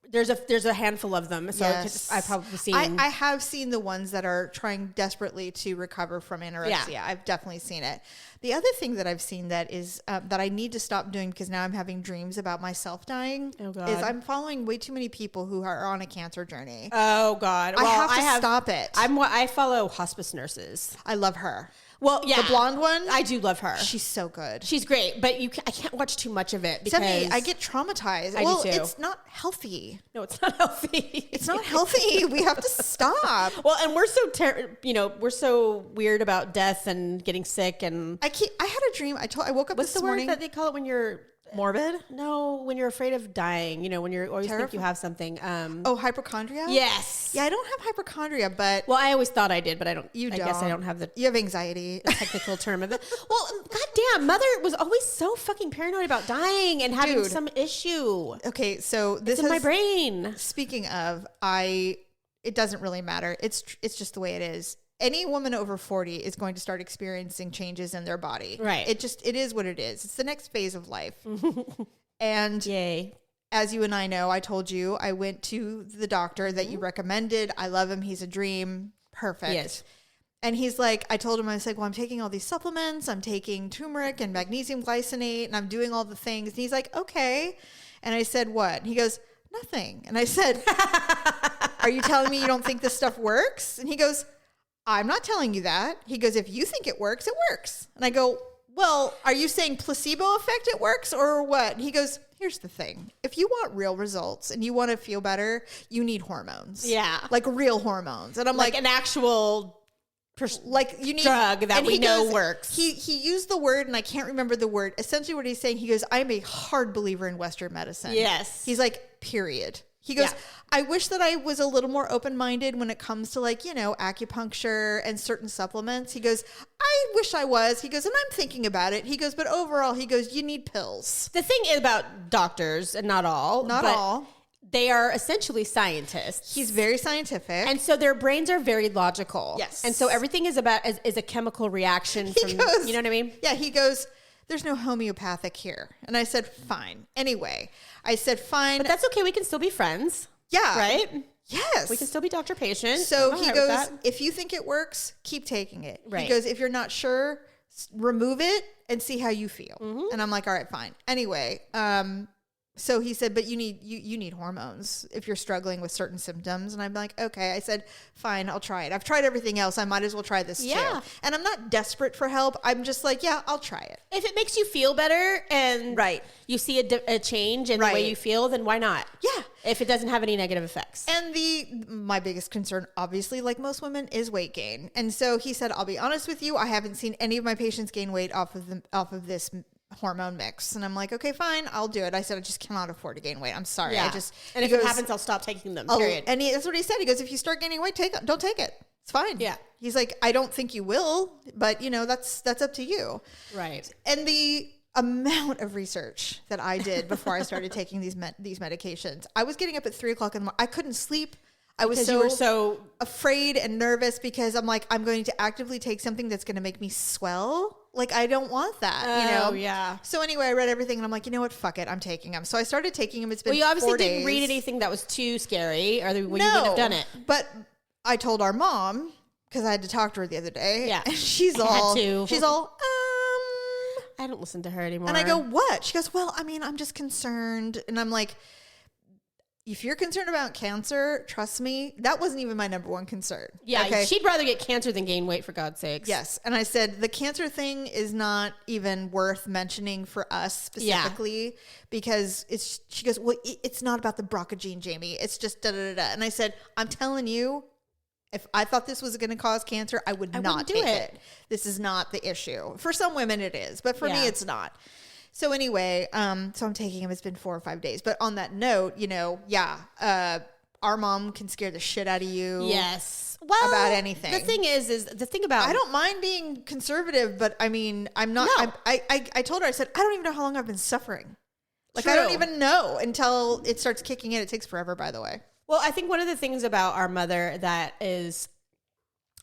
[SPEAKER 2] There's a handful of them. So I've probably seen.
[SPEAKER 1] I have seen the ones that are trying desperately to recover from anorexia. Yeah. I've definitely seen it. The other thing that I've seen that is that I need to stop doing because now I'm having dreams about myself dying is I'm following way too many people who are on a cancer journey.
[SPEAKER 2] Oh God!
[SPEAKER 1] Well, I have to stop it.
[SPEAKER 2] I follow hospice nurses.
[SPEAKER 1] I love her.
[SPEAKER 2] Well, yeah,
[SPEAKER 1] the blonde one.
[SPEAKER 2] I do love her.
[SPEAKER 1] She's so good.
[SPEAKER 2] She's great, but I can't watch too much of it because
[SPEAKER 1] I get traumatized.
[SPEAKER 2] I do too.
[SPEAKER 1] It's not healthy.
[SPEAKER 2] No, it's not healthy.
[SPEAKER 1] It's not healthy. We have to stop.
[SPEAKER 2] Well, and we're so we're so weird about death and getting sick and.
[SPEAKER 1] I had a dream. I woke up
[SPEAKER 2] What's
[SPEAKER 1] this morning.
[SPEAKER 2] What's the word that they call it when you're
[SPEAKER 1] morbid?
[SPEAKER 2] No, when you're afraid of dying. When you're always think you have something.
[SPEAKER 1] Hypochondria?
[SPEAKER 2] Yes.
[SPEAKER 1] Yeah, I don't have hypochondria, but
[SPEAKER 2] well, I always thought I did, but I don't.
[SPEAKER 1] I
[SPEAKER 2] guess I don't have
[SPEAKER 1] You have anxiety.
[SPEAKER 2] The technical term of it. Well, goddamn, Mother was always so fucking paranoid about dying and having some issue.
[SPEAKER 1] Okay, so this
[SPEAKER 2] is in my brain.
[SPEAKER 1] Speaking of, it doesn't really matter. It's just the way it is. Any woman over 40 is going to start experiencing changes in their body.
[SPEAKER 2] Right.
[SPEAKER 1] It is what it is. It's the next phase of life. And
[SPEAKER 2] yay.
[SPEAKER 1] As you and I know, I told you, I went to the doctor that you recommended. I love him. He's a dream. Perfect.
[SPEAKER 2] Yes.
[SPEAKER 1] And he's like, I told him, I was like, well, I'm taking all these supplements. I'm taking turmeric and magnesium glycinate and I'm doing all the things. And he's like, okay. And I said, what? And he goes, nothing. And I said, are you telling me you don't think this stuff works? And he goes, I'm not telling you that. He goes, if you think it works, it works. And I go, well, are you saying placebo effect it works or what? And he goes, here's the thing. If you want real results and you want to feel better, you need hormones.
[SPEAKER 2] Yeah.
[SPEAKER 1] Like real hormones. And I'm like
[SPEAKER 2] an actual
[SPEAKER 1] you need
[SPEAKER 2] drug that we know works.
[SPEAKER 1] He used the word, and I can't remember the word. Essentially what he's saying, he goes, I'm a hard believer in Western medicine.
[SPEAKER 2] Yes.
[SPEAKER 1] He's like, period. He goes, I wish that I was a little more open-minded when it comes to acupuncture and certain supplements. He goes, I wish I was. He goes, and I'm thinking about it. He goes, but overall, he goes, you need pills.
[SPEAKER 2] The thing is about doctors, and not all. They are essentially scientists.
[SPEAKER 1] He's very scientific.
[SPEAKER 2] And so their brains are very logical.
[SPEAKER 1] Yes.
[SPEAKER 2] And so everything is is a chemical reaction you know what I mean?
[SPEAKER 1] Yeah, he goes, there's no homeopathic here. And I said, fine. Anyway, I said, fine.
[SPEAKER 2] But that's okay. We can still be friends.
[SPEAKER 1] Yeah.
[SPEAKER 2] Right?
[SPEAKER 1] Yes.
[SPEAKER 2] We can still be doctor-patient.
[SPEAKER 1] So he goes, if you think it works, keep taking it. Right. He goes, if you're not sure, remove it and see how you feel. Mm-hmm. And I'm like, all right, fine. Anyway, So he said, but you need hormones if you're struggling with certain symptoms. And I'm like, okay. I said, fine, I'll try it. I've tried everything else. I might as well try this too. And I'm not desperate for help. I'm just like, yeah, I'll try it.
[SPEAKER 2] If it makes you feel better and you see a change in the way you feel, then why not?
[SPEAKER 1] Yeah.
[SPEAKER 2] If it doesn't have any negative effects.
[SPEAKER 1] And my biggest concern, obviously, like most women, is weight gain. And so he said, I'll be honest with you. I haven't seen any of my patients gain weight off of this hormone mix. And I'm like, okay, fine, I'll do it. I said, I just cannot afford to gain weight. I'm sorry.
[SPEAKER 2] And if it happens, I'll stop taking them, period.
[SPEAKER 1] And that's what he said. He goes, if you start gaining weight, don't take it. It's fine.
[SPEAKER 2] Yeah.
[SPEAKER 1] He's like, I don't think you will, but that's up to you.
[SPEAKER 2] Right.
[SPEAKER 1] And the amount of research that I did before I started taking these medications, I was getting up at 3:00 in the morning. I couldn't sleep. I was so afraid and nervous because I'm like, I'm going to actively take something that's going to make me swell. Like, I don't want that,
[SPEAKER 2] Oh, yeah.
[SPEAKER 1] So anyway, I read everything and I'm like, you know what? Fuck it. I'm taking them. So I started taking them. It's been 4 days.
[SPEAKER 2] Well, you obviously didn't read anything that was too scary or you wouldn't have done it.
[SPEAKER 1] But I told our mom, because I had to talk to her the other day.
[SPEAKER 2] Yeah.
[SPEAKER 1] And she's all,
[SPEAKER 2] I don't listen to her anymore.
[SPEAKER 1] And I go, what? She goes, well, I mean, I'm just concerned. And I'm like, if you're concerned about cancer, trust me, that wasn't even my number one concern.
[SPEAKER 2] Yeah,
[SPEAKER 1] okay?
[SPEAKER 2] She'd rather get cancer than gain weight, for God's sakes.
[SPEAKER 1] Yes. And I said, the cancer thing is not even worth mentioning for us specifically because she goes, well, it's not about the BRCA gene, Jamie. It's just da-da-da-da. And I said, I'm telling you, if I thought this was going to cause cancer, I would not take it. This is not the issue. For some women it is, but for me it's not. So anyway, so I'm taking them. It's been 4 or 5 days. But on that note, our mom can scare the shit out of you.
[SPEAKER 2] Yes. Well,
[SPEAKER 1] about anything.
[SPEAKER 2] The thing is the thing about...
[SPEAKER 1] I don't mind being conservative, but I mean, I'm not... No. I told her, I said, I don't even know how long I've been suffering. Like, True. I don't even know until it starts kicking in. It takes forever, by the way.
[SPEAKER 2] Well, I think one of the things about our mother that is...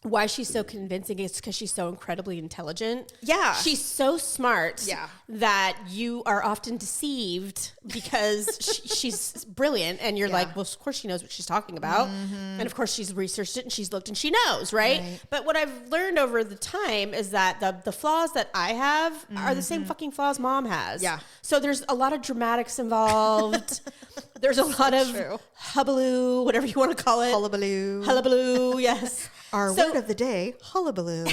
[SPEAKER 2] why she's so convincing is because she's so incredibly intelligent.
[SPEAKER 1] Yeah.
[SPEAKER 2] She's so smart that you are often deceived because she's brilliant. And you're like, well, of course she knows what she's talking about. Mm-hmm. And of course she's researched it and she's looked and she knows, right? But what I've learned over the time is that the flaws that I have are the same fucking flaws mom has.
[SPEAKER 1] Yeah.
[SPEAKER 2] So there's a lot of dramatics involved. There's a lot of hullabaloo, whatever you want to call it.
[SPEAKER 1] Hullabaloo.
[SPEAKER 2] Hullabaloo, yes.
[SPEAKER 1] Our word of the day, hullabaloo.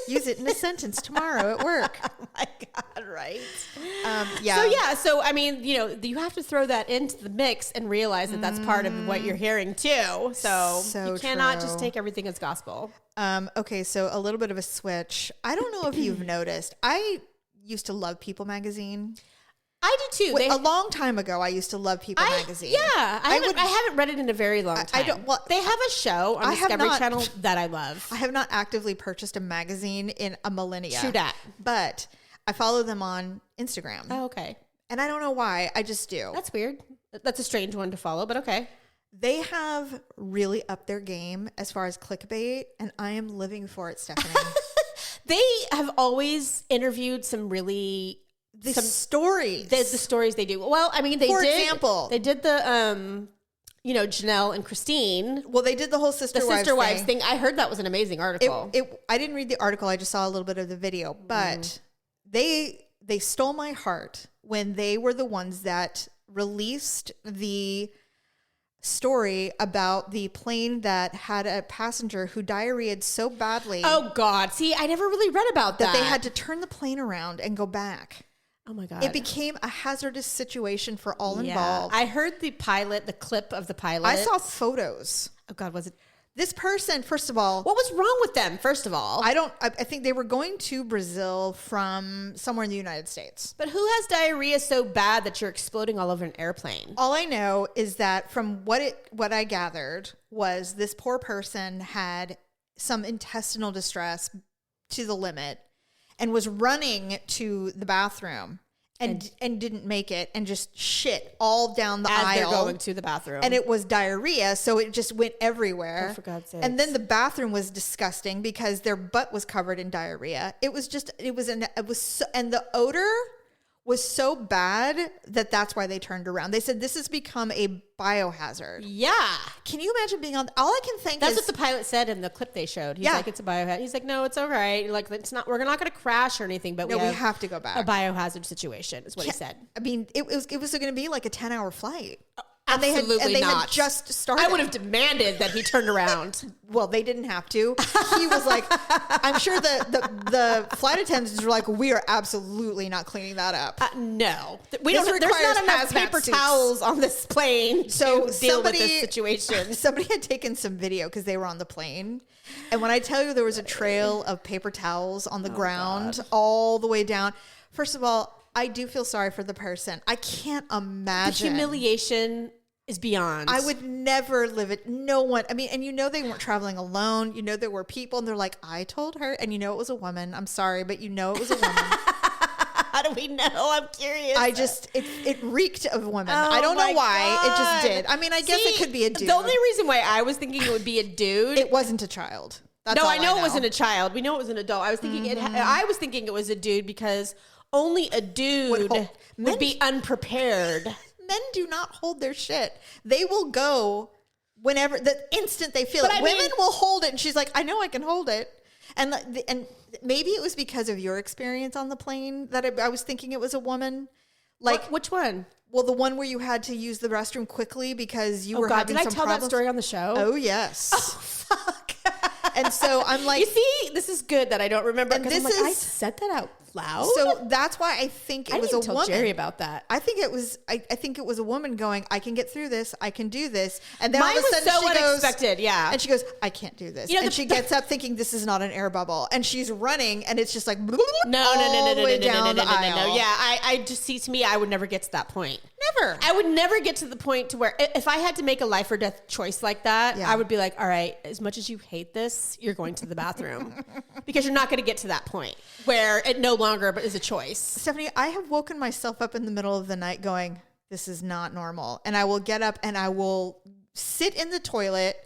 [SPEAKER 1] Use it in a sentence tomorrow at work.
[SPEAKER 2] Oh my God, right? So I mean, you have to throw that into the mix and realize that that's part of what you're hearing too. So you cannot just take everything as gospel.
[SPEAKER 1] Okay, so a little bit of a switch. I don't know if you've noticed. I used to love People magazine.
[SPEAKER 2] I do too.
[SPEAKER 1] A long time ago, I used to love People magazine.
[SPEAKER 2] Yeah, I haven't read it in a very long time. They have a show on Discovery Channel that I love.
[SPEAKER 1] I have not actively purchased a magazine in a millennia.
[SPEAKER 2] True that.
[SPEAKER 1] But I follow them on Instagram.
[SPEAKER 2] Oh, okay.
[SPEAKER 1] And I don't know why. I just do.
[SPEAKER 2] That's weird. That's a strange one to follow, but okay.
[SPEAKER 1] They have really upped their game as far as clickbait, and I am living for it, Stephanie.
[SPEAKER 2] They have always interviewed some really...
[SPEAKER 1] stories.
[SPEAKER 2] The stories they do. Well, I mean, for example, they did the, Janelle and Christine.
[SPEAKER 1] Well, they did the whole sister wives
[SPEAKER 2] thing. I heard that was an amazing article.
[SPEAKER 1] I didn't read the article. I just saw a little bit of the video, but they stole my heart when they were the ones that released the story about the plane that had a passenger who diarrheaed so badly.
[SPEAKER 2] Oh God. See, I never really read about that.
[SPEAKER 1] That they had to turn the plane around and go back.
[SPEAKER 2] Oh my God.
[SPEAKER 1] It became a hazardous situation for all involved.
[SPEAKER 2] I heard the clip of the pilot.
[SPEAKER 1] I saw photos.
[SPEAKER 2] Oh God, was it?
[SPEAKER 1] This person, first of all.
[SPEAKER 2] What was wrong with them, first of all?
[SPEAKER 1] I think they were going to Brazil from somewhere in the United States.
[SPEAKER 2] But who has diarrhea so bad that you're exploding all over an airplane?
[SPEAKER 1] All I know is that from what I gathered was this poor person had some intestinal distress to the limit and was running to the bathroom and didn't make it and just shit all down the aisle.
[SPEAKER 2] As they're going to the bathroom.
[SPEAKER 1] And it was diarrhea, so it just went everywhere.
[SPEAKER 2] Oh, for God's sake.
[SPEAKER 1] And then the bathroom was disgusting because their butt was covered in diarrhea. And the odor was so bad that that's why they turned around. They said, this has become a biohazard.
[SPEAKER 2] Yeah.
[SPEAKER 1] Can you imagine being on, all I can think
[SPEAKER 2] That's
[SPEAKER 1] is.
[SPEAKER 2] what the pilot said in the clip they showed. He's like, it's a biohazard. He's like, no, it's all right. Like, it's not, we're not going to crash or anything, but
[SPEAKER 1] we have to go back.
[SPEAKER 2] A biohazard situation is what he said.
[SPEAKER 1] I mean, it was going to be like a 10-hour flight.
[SPEAKER 2] Absolutely
[SPEAKER 1] they
[SPEAKER 2] not.
[SPEAKER 1] had just started.
[SPEAKER 2] I would have demanded that he turned around.
[SPEAKER 1] Well, they didn't have to. He was like, I'm sure the flight attendants were like, we are absolutely not cleaning that up.
[SPEAKER 2] No, we don't. There's not enough paper towels on this plane to deal with this situation.
[SPEAKER 1] Somebody had taken some video because they were on the plane, and when I tell you there was a trail of paper towels on the ground all the way down. First of all, I do feel sorry for the person. I can't imagine.
[SPEAKER 2] The humiliation is beyond.
[SPEAKER 1] I would never live it. No one. I mean, and they weren't traveling alone. There were people, and they're like, I told her, and it was a woman. I'm sorry, but it was a woman.
[SPEAKER 2] How do we know? I'm curious.
[SPEAKER 1] It reeked of women. I don't know why.
[SPEAKER 2] God.
[SPEAKER 1] It just did. I mean, I guess it could be a dude.
[SPEAKER 2] The only reason why I was thinking it would be a dude.
[SPEAKER 1] It wasn't a child. That's all
[SPEAKER 2] I know it wasn't a child. We know it was an adult. I was thinking I was thinking it was a dude because only a dude would be unprepared.
[SPEAKER 1] Men do not hold their shit. They will go whenever, the instant they feel it. Women will hold it, and she's like, I know I can hold it. And maybe it was because of your experience on the plane that I was thinking it was a woman. Like,
[SPEAKER 2] which one?
[SPEAKER 1] Well, the one where you had to use the restroom quickly because you were having some problems.
[SPEAKER 2] Did I tell that story on the show?
[SPEAKER 1] Oh, yes.
[SPEAKER 2] Oh, fuck.
[SPEAKER 1] And so I'm like,
[SPEAKER 2] you see, this is good that I don't remember because I said that out loud.
[SPEAKER 1] So that's why I think it was a woman. I didn't tell
[SPEAKER 2] Jerry about that.
[SPEAKER 1] I think it was. I think it was a woman going, I can get through this. I can do this. And then
[SPEAKER 2] mine
[SPEAKER 1] all of a sudden
[SPEAKER 2] was so
[SPEAKER 1] she
[SPEAKER 2] unexpected. Yeah.
[SPEAKER 1] And she goes, I can't do this. And she gets up thinking this is not an air bubble, and she's running, and it's just like
[SPEAKER 2] no. Yeah, I just see. To me, I would never get to that point.
[SPEAKER 1] Never.
[SPEAKER 2] I would never get to the point to where if I had to make a life or death choice like that, I would be like, all right, as much as you hate this, you're going to the bathroom because you're not going to get to that point where it no longer is a choice.
[SPEAKER 1] Stephanie, I have woken myself up in the middle of the night going, this is not normal. And I will get up and I will sit in the toilet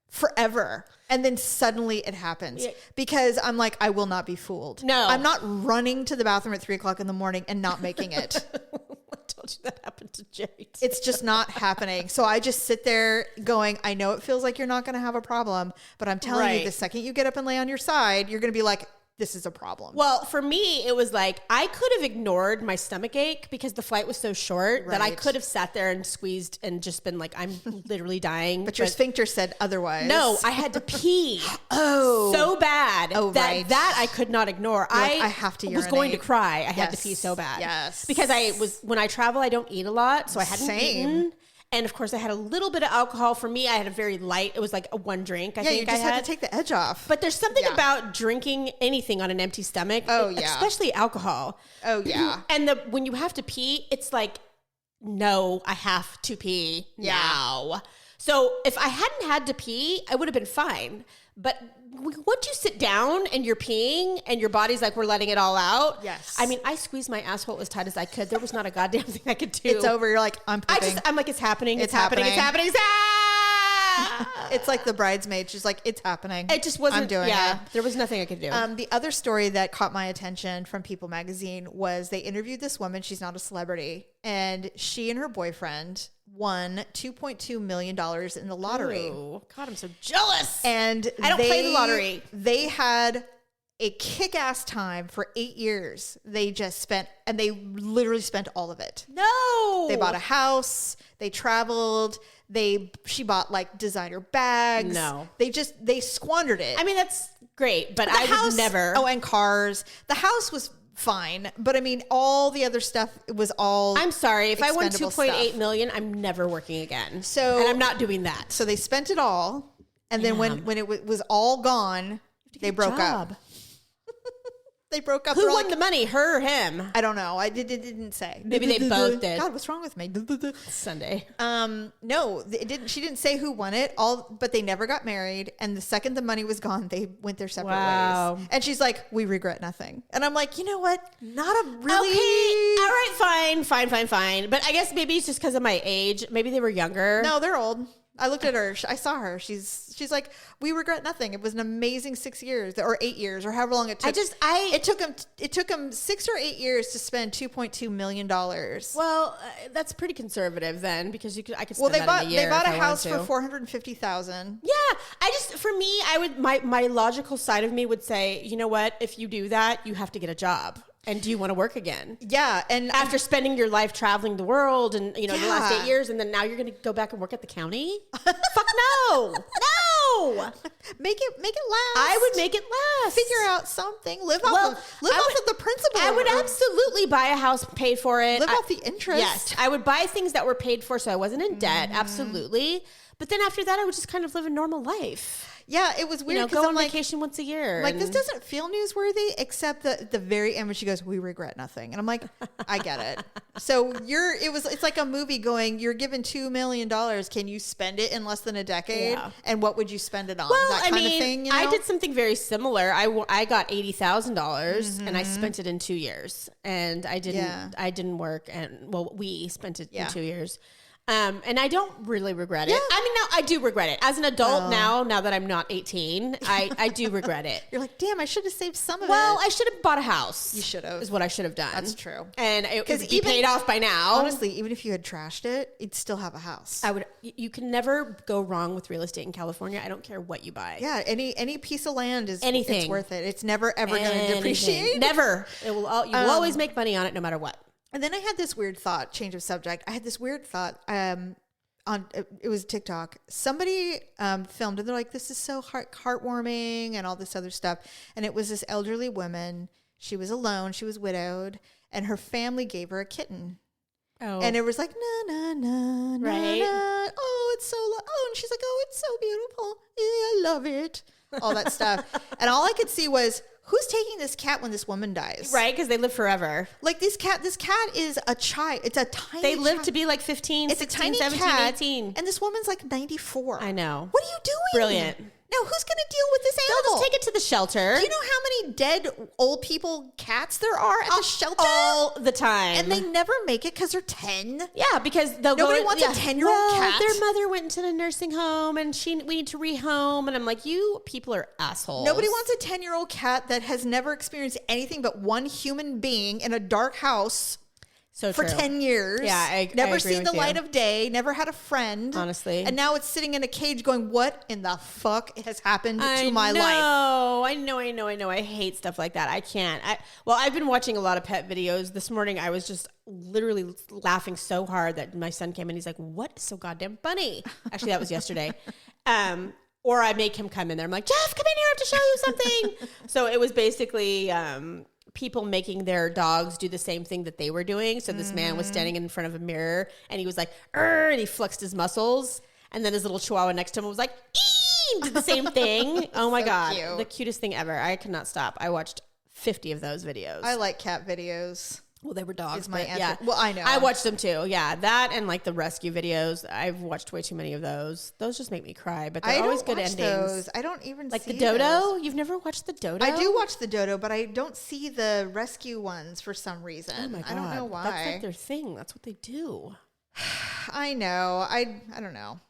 [SPEAKER 1] forever. And then suddenly it happens because I'm like, I will not be fooled.
[SPEAKER 2] No,
[SPEAKER 1] I'm not running to the bathroom at 3:00 in the morning and not making it.
[SPEAKER 2] I told you that happened to Jerry too.
[SPEAKER 1] It's just not happening. So I just sit there going, I know it feels like you're not going to have a problem, but I'm telling you, the second you get up and lay on your side, you're going to be like, this is a problem.
[SPEAKER 2] Well, for me, it was like I could have ignored my stomach ache because the flight was so short that I could have sat there and squeezed and just been like, I'm literally dying.
[SPEAKER 1] But your sphincter said otherwise.
[SPEAKER 2] No, I had to pee. So bad that I could not ignore.
[SPEAKER 1] I have to urinate.
[SPEAKER 2] Was going to cry. I had to pee so bad.
[SPEAKER 1] Yes.
[SPEAKER 2] Because when I travel, I don't eat a lot. So I hadn't eaten. And of course, I had a little bit of alcohol. For me, I had a very light. It was like a one drink. I think
[SPEAKER 1] you just had to take the edge off.
[SPEAKER 2] But there's something about drinking anything on an empty stomach. Especially alcohol.
[SPEAKER 1] Oh yeah.
[SPEAKER 2] And when you have to pee, it's like, no, I have to pee now. So if I hadn't had to pee, I would have been fine. But once you sit down and you're peeing and your body's like, we're letting it all out.
[SPEAKER 1] Yes.
[SPEAKER 2] I mean, I squeezed my asshole as tight as I could. There was not a goddamn thing I could do.
[SPEAKER 1] It's over. You're like, I'm pooping.
[SPEAKER 2] I'm like, it's happening.
[SPEAKER 1] It's happening.
[SPEAKER 2] Ah!
[SPEAKER 1] It's like the bridesmaid. She's like, it's happening.
[SPEAKER 2] It just wasn't.
[SPEAKER 1] I'm doing it.
[SPEAKER 2] There was nothing I could do.
[SPEAKER 1] The other story that caught my attention from People Magazine was they interviewed this woman. She's not a celebrity. And she and her boyfriend won $2.2 million in the lottery.
[SPEAKER 2] Ooh, God, I'm so jealous.
[SPEAKER 1] And
[SPEAKER 2] I don't play the lottery.
[SPEAKER 1] They had a kick-ass time for 8 years. They just spent, and they literally spent all of it.
[SPEAKER 2] No.
[SPEAKER 1] They bought a house. They traveled. She bought like designer bags.
[SPEAKER 2] No.
[SPEAKER 1] They squandered it.
[SPEAKER 2] I mean, that's great, but I would never.
[SPEAKER 1] Oh, and cars. The house was fine, but I mean, all the other stuff was all.
[SPEAKER 2] I'm sorry, if I won
[SPEAKER 1] expendable
[SPEAKER 2] 2.8 million, I'm never working again.
[SPEAKER 1] So,
[SPEAKER 2] and I'm not doing that.
[SPEAKER 1] So they spent it all, and then when it was all gone, they broke up. They broke up.
[SPEAKER 2] Who won the money, her or him?
[SPEAKER 1] I don't know. It didn't say.
[SPEAKER 2] Maybe they both did.
[SPEAKER 1] God, what's wrong with me?
[SPEAKER 2] Sunday.
[SPEAKER 1] No, it didn't. She didn't say who won it. But they never got married. And the second the money was gone, they went their separate ways. And she's like, "We regret nothing." And I'm like, you know what? Not a really.
[SPEAKER 2] Okay. All right. Fine. But I guess maybe it's just because of my age. Maybe they were younger.
[SPEAKER 1] No, they're old. I looked at her. I saw her. She's like, we regret nothing. It was an amazing 6 years or 8 years or however long it took. It took him 6 or 8 years to spend $2.2 million.
[SPEAKER 2] Well, that's pretty conservative then, because I could spend that in a year.
[SPEAKER 1] They bought a house for $450,000.
[SPEAKER 2] Yeah, for me, my logical side of me would say, you know what? If you do that, you have to get a job. And do you want to work again?
[SPEAKER 1] Yeah. And
[SPEAKER 2] after spending your life traveling the world and, the last 8 years, and then now you're going to go back and work at the county? Fuck no. No.
[SPEAKER 1] Make it last.
[SPEAKER 2] I would make it last.
[SPEAKER 1] Figure out something. Live off of the principal.
[SPEAKER 2] I would absolutely buy a house, paid for it.
[SPEAKER 1] Live off the interest.
[SPEAKER 2] Yes. I would buy things that were paid for so I wasn't in debt. Absolutely. But then after that, I would just kind of live a normal life.
[SPEAKER 1] Yeah, it was weird.
[SPEAKER 2] Go on vacation once a year.
[SPEAKER 1] Like, this doesn't feel newsworthy, except the very end when she goes, "We regret nothing," and I'm like, I get it. So it's like a movie going, you're given $2 million. Can you spend it in less than a decade? Yeah. And what would you spend it on?
[SPEAKER 2] Well,
[SPEAKER 1] that kind of thing.
[SPEAKER 2] I did something very similar. I got $80,000 and I spent it in 2 years, and I didn't work, and we spent it in 2 years. And I don't really regret it. I mean, no, I do regret it. As an adult now that I'm not 18, I do regret it.
[SPEAKER 1] You're like, damn, I should have saved some of it.
[SPEAKER 2] Well, I should have bought a house.
[SPEAKER 1] You should have.
[SPEAKER 2] Is what I should have done.
[SPEAKER 1] That's true.
[SPEAKER 2] And it would be paid off by now.
[SPEAKER 1] Honestly, even if you had trashed it, you'd still have a house.
[SPEAKER 2] You can never go wrong with real estate in California. I don't care what you buy.
[SPEAKER 1] Yeah, any piece of land is
[SPEAKER 2] anything.
[SPEAKER 1] It's worth it. It's never ever going to depreciate.
[SPEAKER 2] Never. You will always make money on it no matter what.
[SPEAKER 1] And then I had this weird thought, change of subject. I had this weird thought. It was TikTok. Somebody filmed and they're like, this is so heartwarming and all this other stuff. And it was this elderly woman. She was alone. She was widowed, and her family gave her a kitten. Oh, and it was like na na na na.
[SPEAKER 2] Right.
[SPEAKER 1] Na. Oh, it's so and she's like, oh, it's so beautiful. Yeah, I love it. All that stuff. And all I could see was, who's taking this cat when this woman dies?
[SPEAKER 2] Right, because they live forever.
[SPEAKER 1] Like this cat is a child. It's a tiny
[SPEAKER 2] They live to be like 15,
[SPEAKER 1] it's
[SPEAKER 2] 16,
[SPEAKER 1] a tiny
[SPEAKER 2] 17,
[SPEAKER 1] cat,
[SPEAKER 2] 18.
[SPEAKER 1] And this woman's like 94.
[SPEAKER 2] I know.
[SPEAKER 1] What are you doing?
[SPEAKER 2] Brilliant.
[SPEAKER 1] Now, who's going to deal with this animal?
[SPEAKER 2] They'll just take it to the shelter.
[SPEAKER 1] Do you know how many dead old people cats there are at the shelter?
[SPEAKER 2] All the time.
[SPEAKER 1] And they never make it because they're 10.
[SPEAKER 2] Yeah, because nobody
[SPEAKER 1] wants a 10-year-old cat.
[SPEAKER 2] Their mother went into a nursing home and we need to rehome. And I'm like, you people are assholes.
[SPEAKER 1] Nobody wants a 10-year-old cat that has never experienced anything but one human being in a dark house. For 10 years.
[SPEAKER 2] Yeah,
[SPEAKER 1] never seen the light of day, never had a friend.
[SPEAKER 2] Honestly.
[SPEAKER 1] And now it's sitting in a cage going, what in the fuck has happened to my life?
[SPEAKER 2] I know. I hate stuff like that. I can't. I've been watching a lot of pet videos. This morning, I was just literally laughing so hard that my son came in. He's like, what is so goddamn funny? Actually, that was yesterday. Or I make him come in there. I'm like, Jeff, come in here. I have to show you something. So it was basically... people making their dogs do the same thing that they were doing. So this man was standing in front of a mirror and he was like, and he flexed his muscles. And then his little chihuahua next to him was like, did the same thing. Oh my God.
[SPEAKER 1] Cute.
[SPEAKER 2] The cutest thing ever. I could not stop. I watched 50 of those videos.
[SPEAKER 1] I like cat videos.
[SPEAKER 2] Well, they were dogs.
[SPEAKER 1] Is my answer.
[SPEAKER 2] Yeah.
[SPEAKER 1] Well, I know.
[SPEAKER 2] I watched them too. Yeah. That and like the rescue videos. I've watched way too many of those. Those just make me cry, but they're always good endings.
[SPEAKER 1] Those. I don't even
[SPEAKER 2] like
[SPEAKER 1] see
[SPEAKER 2] the dodo.
[SPEAKER 1] Those.
[SPEAKER 2] You've never watched the dodo?
[SPEAKER 1] I do watch the dodo, but I don't see the rescue ones for some reason.
[SPEAKER 2] Oh my God.
[SPEAKER 1] I don't know why.
[SPEAKER 2] That's like their thing. That's what they do.
[SPEAKER 1] I know. I don't know.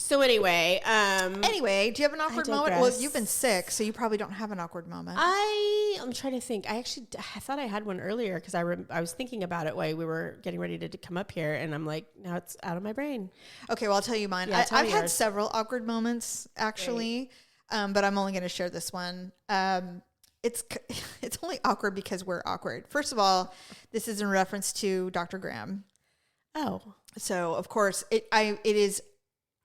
[SPEAKER 2] So anyway,
[SPEAKER 1] do you have an awkward moment? Well, you've been sick, so you probably don't have an awkward moment.
[SPEAKER 2] I'm trying to think. I thought I had one earlier because I was thinking about it while we were getting ready to come up here, and I'm like, now it's out of my brain.
[SPEAKER 1] Okay, well, I'll tell you mine.
[SPEAKER 2] Yeah,
[SPEAKER 1] I've had several awkward moments actually, but I'm only going to share this one. It's only awkward because we're awkward. First of all, this is in reference to Dr. Graham.
[SPEAKER 2] Oh,
[SPEAKER 1] so of course it is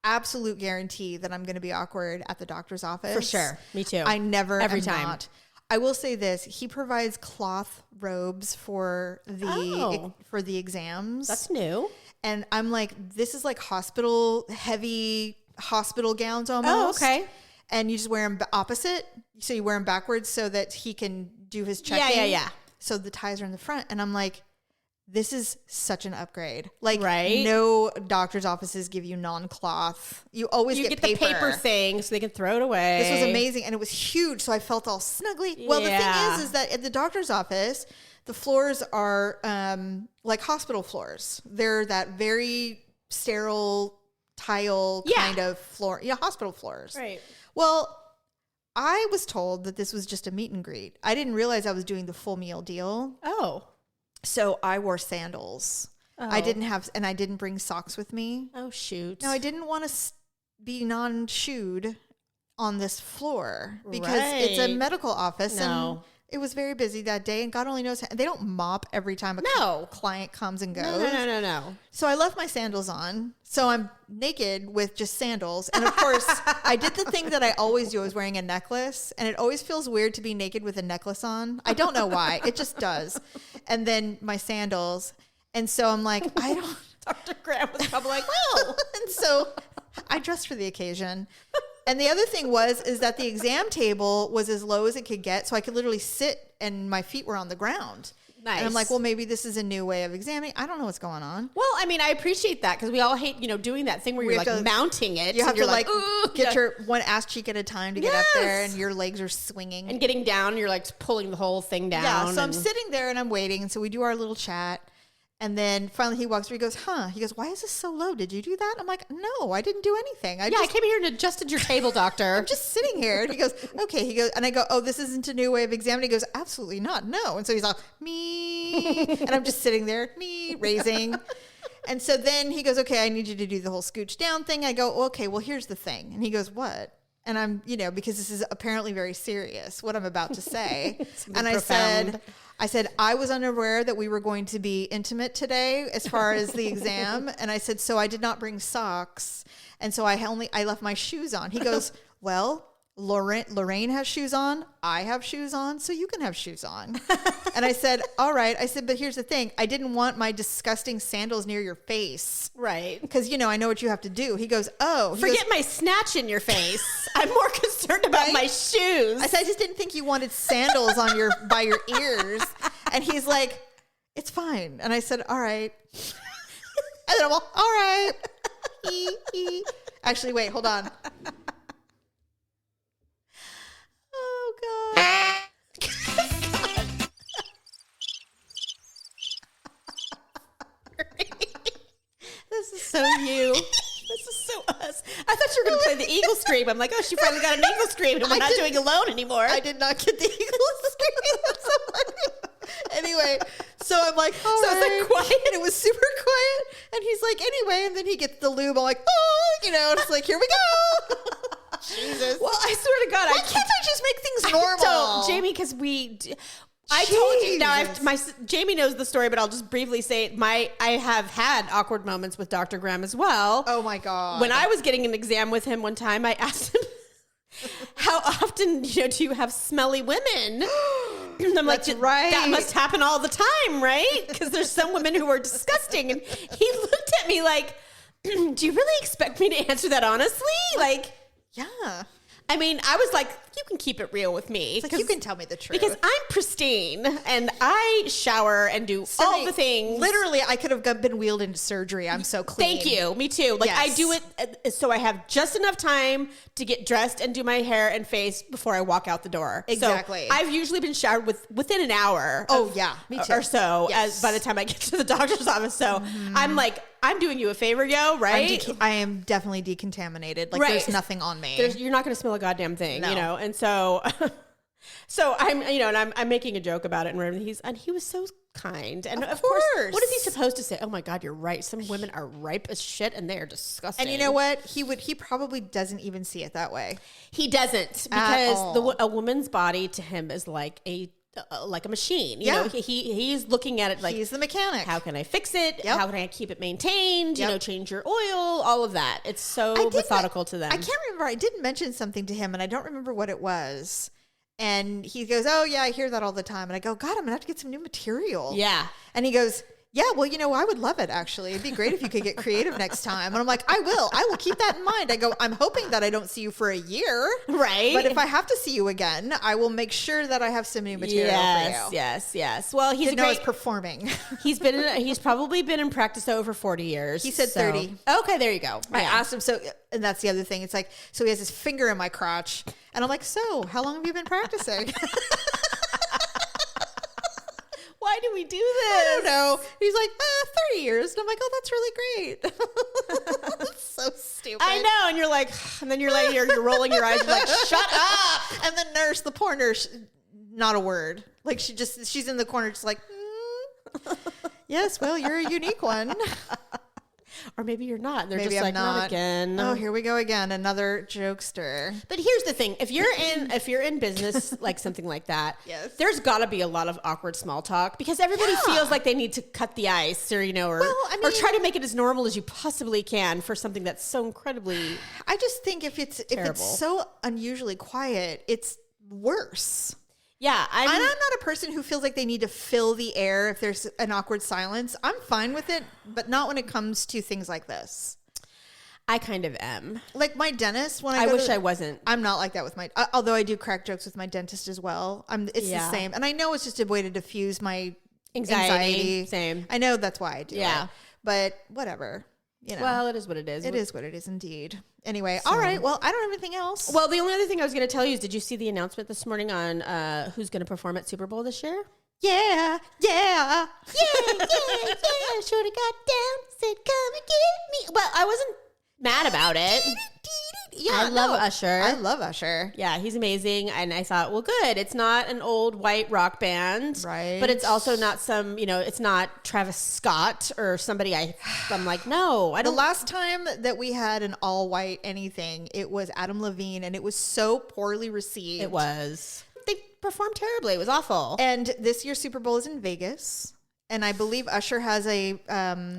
[SPEAKER 1] absolute guarantee that I'm going to be awkward at the doctor's office.
[SPEAKER 2] For sure. Me too.
[SPEAKER 1] I never
[SPEAKER 2] every
[SPEAKER 1] am
[SPEAKER 2] time.
[SPEAKER 1] Not. I will say this: he provides cloth robes for the exams.
[SPEAKER 2] That's new.
[SPEAKER 1] And I'm like, this is like heavy hospital gowns almost.
[SPEAKER 2] Oh, okay.
[SPEAKER 1] And you just wear them opposite. So you wear them backwards so that he can do his checking.
[SPEAKER 2] Yeah.
[SPEAKER 1] So the ties are in the front. And I'm like, this is such an upgrade. Like,
[SPEAKER 2] right?
[SPEAKER 1] No doctor's offices give you non-cloth. You always get
[SPEAKER 2] the paper thing so they can throw it away.
[SPEAKER 1] This was amazing. And it was huge. So I felt all snuggly. Yeah. Well, the thing is that at the doctor's office, the floors are like hospital floors. They're that very sterile tile kind of floor, hospital floors.
[SPEAKER 2] Right.
[SPEAKER 1] Well, I was told that this was just a meet and greet. I didn't realize I was doing the full meal deal.
[SPEAKER 2] Oh.
[SPEAKER 1] So I wore sandals.
[SPEAKER 2] Oh.
[SPEAKER 1] I didn't bring socks with me.
[SPEAKER 2] Oh, shoot.
[SPEAKER 1] No, I didn't want to be non-shoed on this floor because it's a medical office and it was very busy that day, and God only knows they don't mop every time a client comes and goes.
[SPEAKER 2] No.
[SPEAKER 1] So I left my sandals on. So I'm naked with just sandals. And of course, I did the thing that I always do, is wearing a necklace, and it always feels weird to be naked with a necklace on. I don't know why. It just does. And then my sandals. And so I'm like, I don't.
[SPEAKER 2] Dr. Graham was probably like, well.
[SPEAKER 1] And so I dressed for the occasion. And the other thing is that the exam table was as low as it could get. So I could literally sit and my feet were on the ground.
[SPEAKER 2] Nice.
[SPEAKER 1] And I'm like, well, maybe this is a new way of examining. I don't know what's going on.
[SPEAKER 2] Well, I mean, I appreciate that because we all hate, doing that thing where you're like mounting it.
[SPEAKER 1] You have to like get
[SPEAKER 2] your
[SPEAKER 1] one ass cheek at a time to get up there, and your legs are swinging.
[SPEAKER 2] And getting down, you're like pulling the whole thing down.
[SPEAKER 1] Yeah, so I'm sitting there and I'm waiting. And so we do our little chat. And then finally he walks through, he goes, He goes, why is this so low? Did you do that? I'm like, no, I didn't do anything. I
[SPEAKER 2] came here and adjusted your table, doctor.
[SPEAKER 1] I'm just sitting here. And he goes, okay. He goes, and I go, oh, this isn't a new way of examining. He goes, absolutely not. No. And so he's all, me. And I'm just sitting there, me, raising. And so then he goes, okay, I need you to do the whole scooch down thing. I go, okay, well, here's the thing. And he goes, what? And I'm, because this is apparently very serious, what I'm about to say. And I said, I was unaware that we were going to be intimate today as far as the exam. And I said, so I did not bring socks. And so I left my shoes on. He goes, well, Lorraine has shoes on. I have shoes on. So you can have shoes on. And I said, all right. I said, but here's the thing. I didn't want my disgusting sandals near your face.
[SPEAKER 2] Right.
[SPEAKER 1] Because, I know what you have to do. He goes, oh.
[SPEAKER 2] Forget my snatch in your face. I'm more concerned about my shoes.
[SPEAKER 1] I said, I just didn't think you wanted sandals on by your ears. And he's like, it's fine. And I said, all right. And then I'm all right. Actually, wait, hold on. Oh, God.
[SPEAKER 2] This is so you. This is so us. I thought you were going to play the eagle scream. I'm like, oh, she finally got an eagle scream, and we're not doing alone anymore.
[SPEAKER 1] I did not get the eagle scream. That's so funny. Anyway, so I'm like, all right.
[SPEAKER 2] It's like quiet.
[SPEAKER 1] And it was super quiet. And he's like, anyway, and then he gets the lube. I'm like, oh, and it's like, here we go. Jesus.
[SPEAKER 2] Well, I swear to God,
[SPEAKER 1] why can't I just make things normal?
[SPEAKER 2] Jamie, because I told you now. Jamie knows the story, but I'll just briefly say it. I have had awkward moments with Dr. Graham as well.
[SPEAKER 1] Oh my God!
[SPEAKER 2] When I was getting an exam with him one time, I asked him, "How often do you have smelly women?" And I'm like,
[SPEAKER 1] right.
[SPEAKER 2] That must happen all the time, right? Because there's some women who are disgusting. And he looked at me like, "Do you really expect me to answer that honestly?" Like,
[SPEAKER 1] yeah.
[SPEAKER 2] I mean, I was like, you can keep it real with me.
[SPEAKER 1] It's like, you can tell me the truth.
[SPEAKER 2] Because I'm pristine and I shower and do all the things.
[SPEAKER 1] Literally, I could have been wheeled into surgery. I'm so clean.
[SPEAKER 2] Thank you. Me too. Like, I do it so I have just enough time to get dressed and do my hair and face before I walk out the door.
[SPEAKER 1] Exactly.
[SPEAKER 2] So I've usually been showered within an hour.
[SPEAKER 1] Me too.
[SPEAKER 2] Or so,
[SPEAKER 1] yes.
[SPEAKER 2] by the time I get to the doctor's office. So I'm like, I'm doing you a favor, yo, right?
[SPEAKER 1] I am definitely decontaminated. Like, there's nothing on me.
[SPEAKER 2] You're not going to smell a goddamn thing, And so, I'm, and I'm making a joke about it, and he was so kind, and of course, what is he supposed to say? Oh my God, you're right. Some women are ripe as shit, and they are disgusting.
[SPEAKER 1] And you know what? He probably doesn't even see it that way.
[SPEAKER 2] He doesn't, because a woman's body to him is like a machine. You know, he's looking at it like
[SPEAKER 1] he's the mechanic.
[SPEAKER 2] How can I fix it? How can I keep it maintained? Change your oil, all of that. It's so methodical to them.
[SPEAKER 1] I can't remember. I did mention something to him, and I don't remember what it was. And he goes, oh yeah, I hear that all the time. And I go, God, I'm gonna have to get some new material.
[SPEAKER 2] Yeah.
[SPEAKER 1] And he goes, yeah, well, I would love it, actually. It'd be great if you could get creative next time. And I'm like, I will keep that in mind. I go, I'm hoping that I don't see you for a year.
[SPEAKER 2] Right.
[SPEAKER 1] But if I have to see you again, I will make sure that I have some new material for you.
[SPEAKER 2] Yes. Well, he's
[SPEAKER 1] performing.
[SPEAKER 2] He's probably been in practice over 40 years.
[SPEAKER 1] He said 30.
[SPEAKER 2] Okay, there you go.
[SPEAKER 1] I asked him, and that's the other thing. It's like, so he has his finger in my crotch. And I'm like, so how long have you been practicing?
[SPEAKER 2] Why do we do this?
[SPEAKER 1] I don't know. He's like, 30 years. And I'm like, oh, that's really great. That's so stupid.
[SPEAKER 2] I know. And you're like, and then you're rolling your eyes. You're like, shut up.
[SPEAKER 1] And the poor nurse, not a word. Like she's in the corner just like, yes, well, you're a unique one.
[SPEAKER 2] Or maybe you're not. They're
[SPEAKER 1] Maybe
[SPEAKER 2] just
[SPEAKER 1] I'm
[SPEAKER 2] like, not again.
[SPEAKER 1] Oh, here we go again. Another jokester.
[SPEAKER 2] But here's the thing. If you're in business, like something like that,
[SPEAKER 1] yes,
[SPEAKER 2] there's got to be a lot of awkward small talk because everybody feels like they need to cut the ice or, or try to make it as normal as you possibly can for something that's so incredibly
[SPEAKER 1] I just think if it's so unusually quiet, it's worse.
[SPEAKER 2] Yeah,
[SPEAKER 1] I'm not a person who feels like they need to fill the air if there's an awkward silence. I'm fine with it, but not when it comes to things like this.
[SPEAKER 2] I kind of am.
[SPEAKER 1] Like my dentist, when
[SPEAKER 2] I wish I wasn't.
[SPEAKER 1] I'm not like that with although I do crack jokes with my dentist as well. It's the same. And I know it's just a way to diffuse my anxiety.
[SPEAKER 2] Same.
[SPEAKER 1] I know that's why I do it. But whatever.
[SPEAKER 2] Well, it is what it is.
[SPEAKER 1] It is what it is indeed. Anyway, all right. Well, I don't have anything else.
[SPEAKER 2] Well, the only other thing I was going to tell you is, did you see the announcement this morning on who's going to perform at Super Bowl this year?
[SPEAKER 1] Yeah.
[SPEAKER 2] Should have got down, said, come and get me. Well, I wasn't mad about it.
[SPEAKER 1] Yeah,
[SPEAKER 2] I love Usher.
[SPEAKER 1] I love Usher.
[SPEAKER 2] Yeah, he's amazing. And I thought, well, good. It's not an old white rock band.
[SPEAKER 1] Right.
[SPEAKER 2] But it's also not some, it's not Travis Scott or somebody I'm like, no, I don't.
[SPEAKER 1] The last time that we had an all white anything, it was Adam Levine, and it was so poorly received.
[SPEAKER 2] It was. They performed terribly. It was awful.
[SPEAKER 1] And this year's Super Bowl is in Vegas. And I believe Usher has a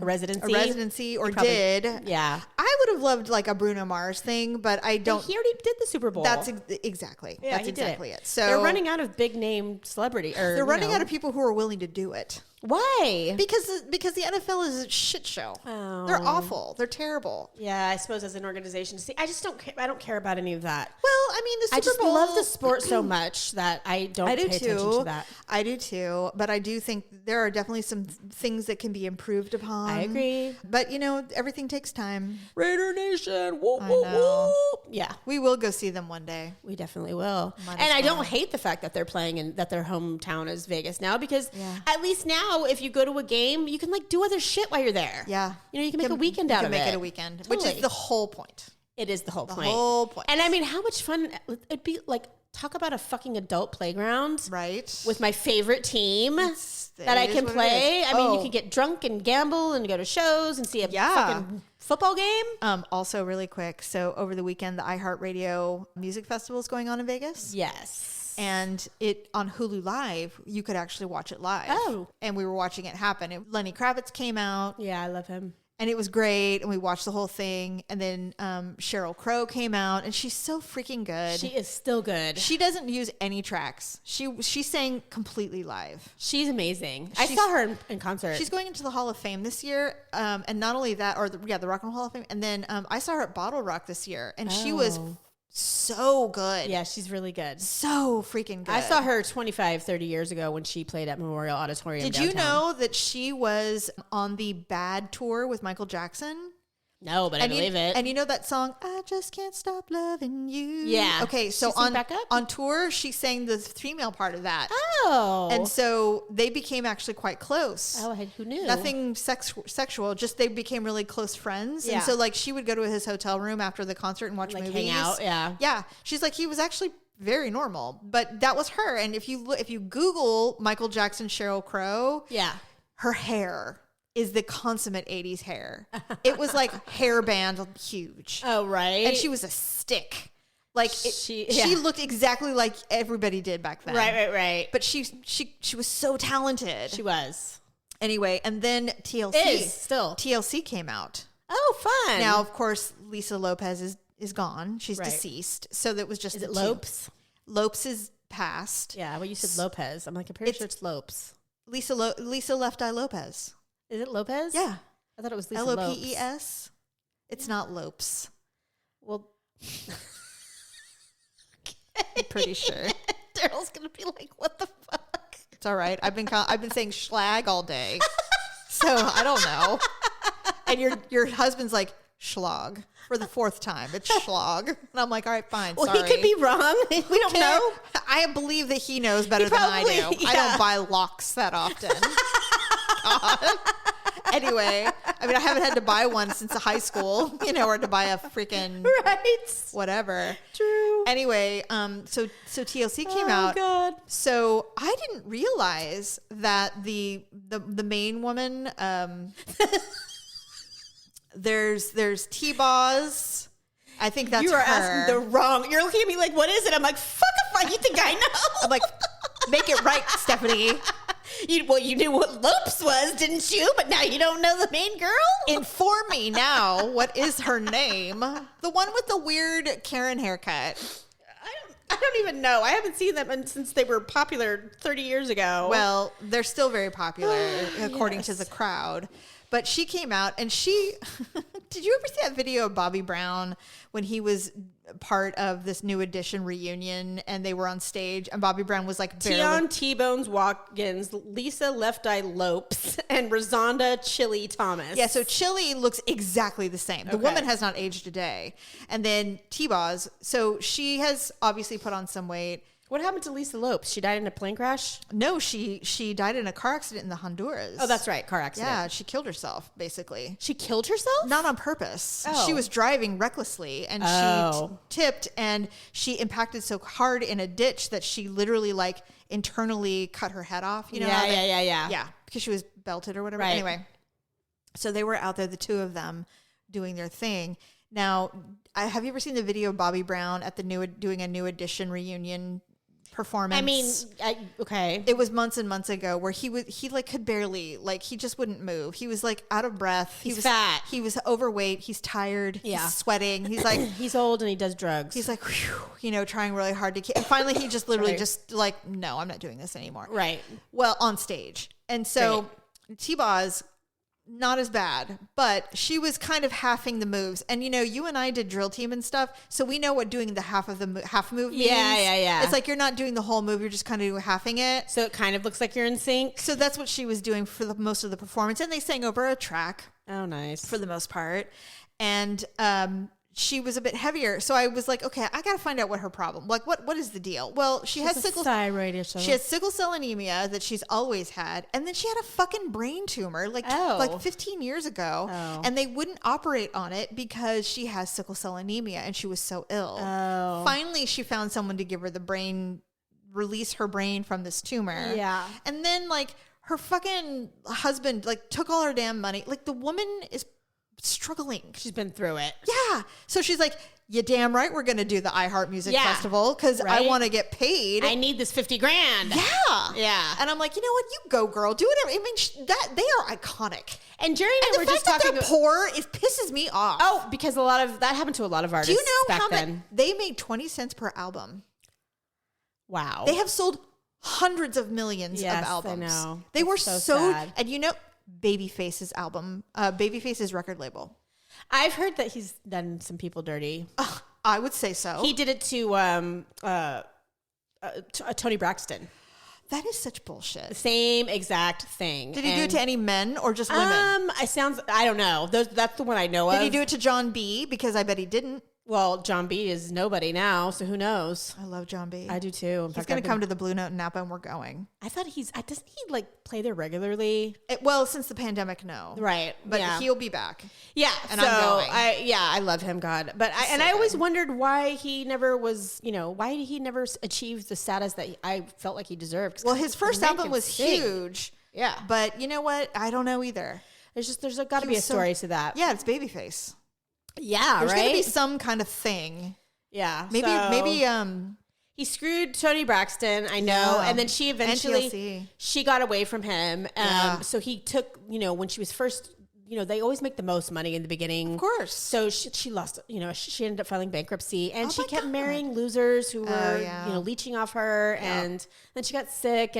[SPEAKER 1] residency or did.
[SPEAKER 2] Yeah.
[SPEAKER 1] I would have loved like a Bruno Mars thing, but I don't.
[SPEAKER 2] He already did the Super Bowl.
[SPEAKER 1] That's exactly.
[SPEAKER 2] Yeah,
[SPEAKER 1] that's exactly it. So
[SPEAKER 2] they're running out of big name celebrity.
[SPEAKER 1] They're running out of people who are willing to do it.
[SPEAKER 2] Why?
[SPEAKER 1] Because the NFL is a shit show.
[SPEAKER 2] Oh.
[SPEAKER 1] They're awful. They're terrible.
[SPEAKER 2] Yeah, I suppose as an organization. See, I just don't. I don't care about any of that.
[SPEAKER 1] Well, I mean, the Super
[SPEAKER 2] I just
[SPEAKER 1] Bowl,
[SPEAKER 2] love the sport so much that I don't pay attention to that.
[SPEAKER 1] I do too, but I do think there are definitely some things that can be improved upon.
[SPEAKER 2] I agree,
[SPEAKER 1] but everything takes time.
[SPEAKER 2] Raider Nation, whoop,
[SPEAKER 1] I know.
[SPEAKER 2] whoop. Yeah,
[SPEAKER 1] we will go see them one day.
[SPEAKER 2] We definitely will. And I don't hate the fact that they're playing and that their hometown is Vegas now, because at least now, if you go to a game, you can like do other shit while you're there.
[SPEAKER 1] Yeah,
[SPEAKER 2] you can make a weekend out of it.
[SPEAKER 1] You can make it a weekend, totally. Which is the whole point.
[SPEAKER 2] It is the whole point.
[SPEAKER 1] The whole point.
[SPEAKER 2] And I mean, how much fun it'd be, like, talk about a fucking adult playground.
[SPEAKER 1] Right.
[SPEAKER 2] With my favorite team that I can play. I mean, you can get drunk and gamble and go to shows and see a fucking football game.
[SPEAKER 1] Also, really quick. So over the weekend, the iHeartRadio Music Festival is going on in Vegas.
[SPEAKER 2] Yes.
[SPEAKER 1] And it on Hulu Live, you could actually watch it live.
[SPEAKER 2] Oh.
[SPEAKER 1] And we were watching it happen. Lenny Kravitz came out.
[SPEAKER 2] Yeah, I love him.
[SPEAKER 1] And it was great, and we watched the whole thing. And then Sheryl Crow came out, and she's so freaking good.
[SPEAKER 2] She is still good.
[SPEAKER 1] She doesn't use any tracks. She sang completely live.
[SPEAKER 2] She's amazing. I saw her in concert.
[SPEAKER 1] She's going into the Hall of Fame this year, and not only that, the Rock and Roll Hall of Fame. And then I saw her at Bottle Rock this year, and she was so good.
[SPEAKER 2] Yeah, she's really good.
[SPEAKER 1] So freaking good.
[SPEAKER 2] I saw her 25, 30 years ago when she played at Memorial Auditorium downtown.
[SPEAKER 1] Did you know that she was on the Bad tour with Michael Jackson?
[SPEAKER 2] No, but I believe it.
[SPEAKER 1] And you know that song, I Just Can't Stop Loving You?
[SPEAKER 2] Yeah.
[SPEAKER 1] Okay, so on tour, she sang the female part of that.
[SPEAKER 2] Oh.
[SPEAKER 1] And so they became actually quite close.
[SPEAKER 2] Oh, who knew?
[SPEAKER 1] Nothing sexual, just they became really close friends. Yeah. And so like she would go to his hotel room after the concert and watch movies.
[SPEAKER 2] Hang out, yeah.
[SPEAKER 1] Yeah. She's like, he was actually very normal, but that was her. And if you Google Michael Jackson, Sheryl Crow, her hair is the consummate 80s hair. It was like hairband huge.
[SPEAKER 2] Oh, right.
[SPEAKER 1] And she was a stick. Like she looked exactly like everybody did back then.
[SPEAKER 2] Right.
[SPEAKER 1] But she was so talented.
[SPEAKER 2] She was.
[SPEAKER 1] Anyway, and then TLC.
[SPEAKER 2] Still.
[SPEAKER 1] TLC came out.
[SPEAKER 2] Oh, fun.
[SPEAKER 1] Now, of course, Lisa Lopez is gone. She's deceased. So that was just
[SPEAKER 2] Is it Lopes?
[SPEAKER 1] Lopes is passed.
[SPEAKER 2] Yeah, well, you said Lopez. I'm like, I'm pretty sure it's Lopes.
[SPEAKER 1] Lisa Left Eye Lopez.
[SPEAKER 2] Is it Lopez?
[SPEAKER 1] Yeah.
[SPEAKER 2] I thought it was Lisa
[SPEAKER 1] Lopes. It's not Lopes.
[SPEAKER 2] Well,
[SPEAKER 1] I'm pretty sure.
[SPEAKER 2] Daryl's gonna be like, "What the fuck?"
[SPEAKER 1] It's all right. I've been saying schlag all day, so I don't know. And your husband's like, Schlag for the 4th time. It's Schlag. And I'm like, all right, fine.
[SPEAKER 2] Well,
[SPEAKER 1] sorry.
[SPEAKER 2] he could be wrong. We don't know.
[SPEAKER 1] I believe that he knows better than I do.
[SPEAKER 2] Yeah.
[SPEAKER 1] I don't buy locks that often. God. Anyway, I mean, I haven't had to buy one since high school, or to buy a freaking whatever.
[SPEAKER 2] True.
[SPEAKER 1] Anyway, so TLC came out.
[SPEAKER 2] God.
[SPEAKER 1] So I didn't realize that the main woman, there's T-Boz. I think that's
[SPEAKER 2] you are
[SPEAKER 1] her.
[SPEAKER 2] asking the wrong. You're looking at me like, what is it? I'm like, fuck if you think I know.
[SPEAKER 1] I'm like, make it right, Stephanie.
[SPEAKER 2] You knew what Lopes was, didn't you? But now you don't know the main girl?
[SPEAKER 1] Inform me now. What is her name? The one with the weird Karen haircut.
[SPEAKER 2] I don't even know. I haven't seen them since they were popular 30 years ago.
[SPEAKER 1] Well, they're still very popular according to the crowd. But she came out and she, did you ever see that video of Bobby Brown when he was part of this New Edition reunion and they were on stage and Bobby Brown was like barely.
[SPEAKER 2] Tion T-Bones Watkins, Lisa Left Eye Lopes, and Rosanda Chili Thomas.
[SPEAKER 1] Yeah, so Chili looks exactly the same. The woman has not aged a day. And then T-Boz, so she has obviously put on some weight.
[SPEAKER 2] What happened to Lisa Lopes? She died in a plane crash?
[SPEAKER 1] No, she died in a car accident in the Honduras.
[SPEAKER 2] Oh, that's right. Car accident.
[SPEAKER 1] Yeah, she killed herself, basically.
[SPEAKER 2] She killed herself?
[SPEAKER 1] Not on purpose.
[SPEAKER 2] Oh.
[SPEAKER 1] She was driving recklessly and she tipped and she impacted so hard in a ditch that she literally like internally cut her head off. You know?
[SPEAKER 2] Yeah.
[SPEAKER 1] Yeah, because she was belted or whatever.
[SPEAKER 2] Right.
[SPEAKER 1] Anyway, so they were out there, the two of them, doing their thing. Now, have you ever seen the video of Bobby Brown at doing a New Edition reunion performance?
[SPEAKER 2] I mean, okay.
[SPEAKER 1] It was months and months ago where he like could barely, like he just wouldn't move. He was like out of breath.
[SPEAKER 2] He's fat.
[SPEAKER 1] He was overweight. He's tired.
[SPEAKER 2] Yeah.
[SPEAKER 1] He's sweating. He's like,
[SPEAKER 2] he's old and he does drugs.
[SPEAKER 1] he's like, whew, trying really hard to keep. And finally he just literally just like, no, I'm not doing this anymore.
[SPEAKER 2] Right.
[SPEAKER 1] Well, on stage. And so T-Boz, not as bad, but she was kind of halving the moves. And you and I did drill team and stuff, so we know what doing the half move means.
[SPEAKER 2] Yeah.
[SPEAKER 1] It's like you're not doing the whole move, you're just kind of halving it.
[SPEAKER 2] So it kind of looks like you're in sync.
[SPEAKER 1] So that's what she was doing for the most of the performance, and they sang over a track.
[SPEAKER 2] Oh, nice.
[SPEAKER 1] For the most part. And she was a bit heavier, so I was like, okay, I got to find out what her problem. Like, what is the deal? Well, she has
[SPEAKER 2] thyroid issue.
[SPEAKER 1] She has sickle cell anemia that she's always had, and then she had a fucking brain tumor like 15 years ago, and they wouldn't operate on it because she has sickle cell anemia and she was so ill. Finally, she found someone to give her the brain, release her brain from this tumor.
[SPEAKER 2] Yeah,
[SPEAKER 1] and then like her fucking husband like took all her damn money. Like the woman is struggling.
[SPEAKER 2] She's been through it.
[SPEAKER 1] Yeah. So she's like, you damn right we're going to do the iHeart Music Festival because I want to get paid.
[SPEAKER 2] I need this $50,000. Yeah.
[SPEAKER 1] And I'm like, you know what? You go, girl. Do whatever. I mean, they are iconic.
[SPEAKER 2] And Jerry and I were just talking.
[SPEAKER 1] They're poor, it pisses me off.
[SPEAKER 2] Oh, because that happened to a lot of artists.
[SPEAKER 1] Do you know
[SPEAKER 2] back
[SPEAKER 1] how
[SPEAKER 2] then?
[SPEAKER 1] They made 20 cents per album?
[SPEAKER 2] Wow.
[SPEAKER 1] They have sold hundreds of millions of albums.
[SPEAKER 2] I know.
[SPEAKER 1] They were
[SPEAKER 2] so
[SPEAKER 1] sad. And Babyface's album, Babyface's record label.
[SPEAKER 2] I've heard that he's done some people dirty.
[SPEAKER 1] I would say so.
[SPEAKER 2] He did it to Tony Braxton.
[SPEAKER 1] That is such bullshit.
[SPEAKER 2] The same exact thing.
[SPEAKER 1] Did he do it to any men or just women?
[SPEAKER 2] I don't know. That's the one I know of.
[SPEAKER 1] Did he do it to John B? Because I bet he didn't.
[SPEAKER 2] Well, John B is nobody now, so who knows?
[SPEAKER 1] I love John B.
[SPEAKER 2] I do too.
[SPEAKER 1] He's going to come to the Blue Note in Napa, and we're going.
[SPEAKER 2] I thought doesn't he like play there regularly?
[SPEAKER 1] Well, since the pandemic, no.
[SPEAKER 2] Right.
[SPEAKER 1] But he'll be back.
[SPEAKER 2] Yeah.
[SPEAKER 1] And I'm going.
[SPEAKER 2] I love him, God. But I always wondered why he never was, why he never achieved the status that I felt like he deserved.
[SPEAKER 1] Well, his first album was huge.
[SPEAKER 2] Yeah.
[SPEAKER 1] But you know what? I don't know either.
[SPEAKER 2] There's got to be a story to that.
[SPEAKER 1] Yeah, it's Babyface.
[SPEAKER 2] Yeah,
[SPEAKER 1] There's going to be some kind of thing.
[SPEAKER 2] Yeah.
[SPEAKER 1] Maybe
[SPEAKER 2] he screwed Tony Braxton, I know, and then she eventually she got away from him. So he took, when she was first, they always make the most money in the beginning.
[SPEAKER 1] Of course.
[SPEAKER 2] So she lost, she ended up filing bankruptcy, and she kept marrying losers who were, leeching off her, and then she got sick,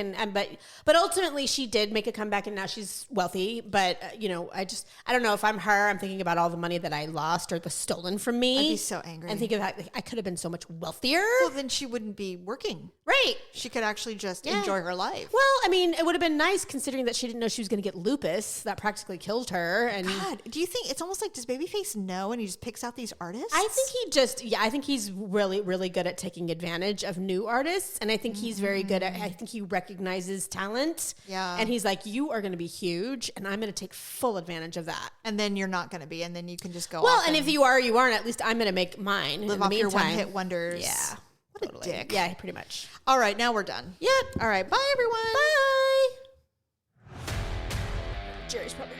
[SPEAKER 2] but ultimately she did make a comeback, and now she's wealthy. But I don't know, if I'm her, I'm thinking about all the money that I lost or was stolen from me.
[SPEAKER 1] I'd be so angry.
[SPEAKER 2] And thinking about I could have been so much wealthier.
[SPEAKER 1] Well, then she wouldn't be working.
[SPEAKER 2] Right.
[SPEAKER 1] She could actually just enjoy her life.
[SPEAKER 2] Well, I mean, it would have been nice considering that she didn't know she was going to get lupus. That practically killed her. career. And
[SPEAKER 1] God, do you think it's almost like, does Babyface know and he just picks out these artists?
[SPEAKER 2] I think I think he's really, really good at taking advantage of new artists. And I think he's very good at, I think he recognizes talent.
[SPEAKER 1] Yeah.
[SPEAKER 2] And he's like, you are going to be huge and I'm going to take full advantage of that.
[SPEAKER 1] And then you're not going to be, and then you can just go
[SPEAKER 2] Well,
[SPEAKER 1] off
[SPEAKER 2] and if you are, you aren't. At least I'm going to make mine.
[SPEAKER 1] live
[SPEAKER 2] in
[SPEAKER 1] off
[SPEAKER 2] the
[SPEAKER 1] your
[SPEAKER 2] meantime.
[SPEAKER 1] one-hit wonders.
[SPEAKER 2] Yeah.
[SPEAKER 1] What a dick.
[SPEAKER 2] Yeah, pretty much.
[SPEAKER 1] All right, now we're done.
[SPEAKER 2] Yep.
[SPEAKER 1] All right, bye everyone.
[SPEAKER 2] Bye. Jerry's probably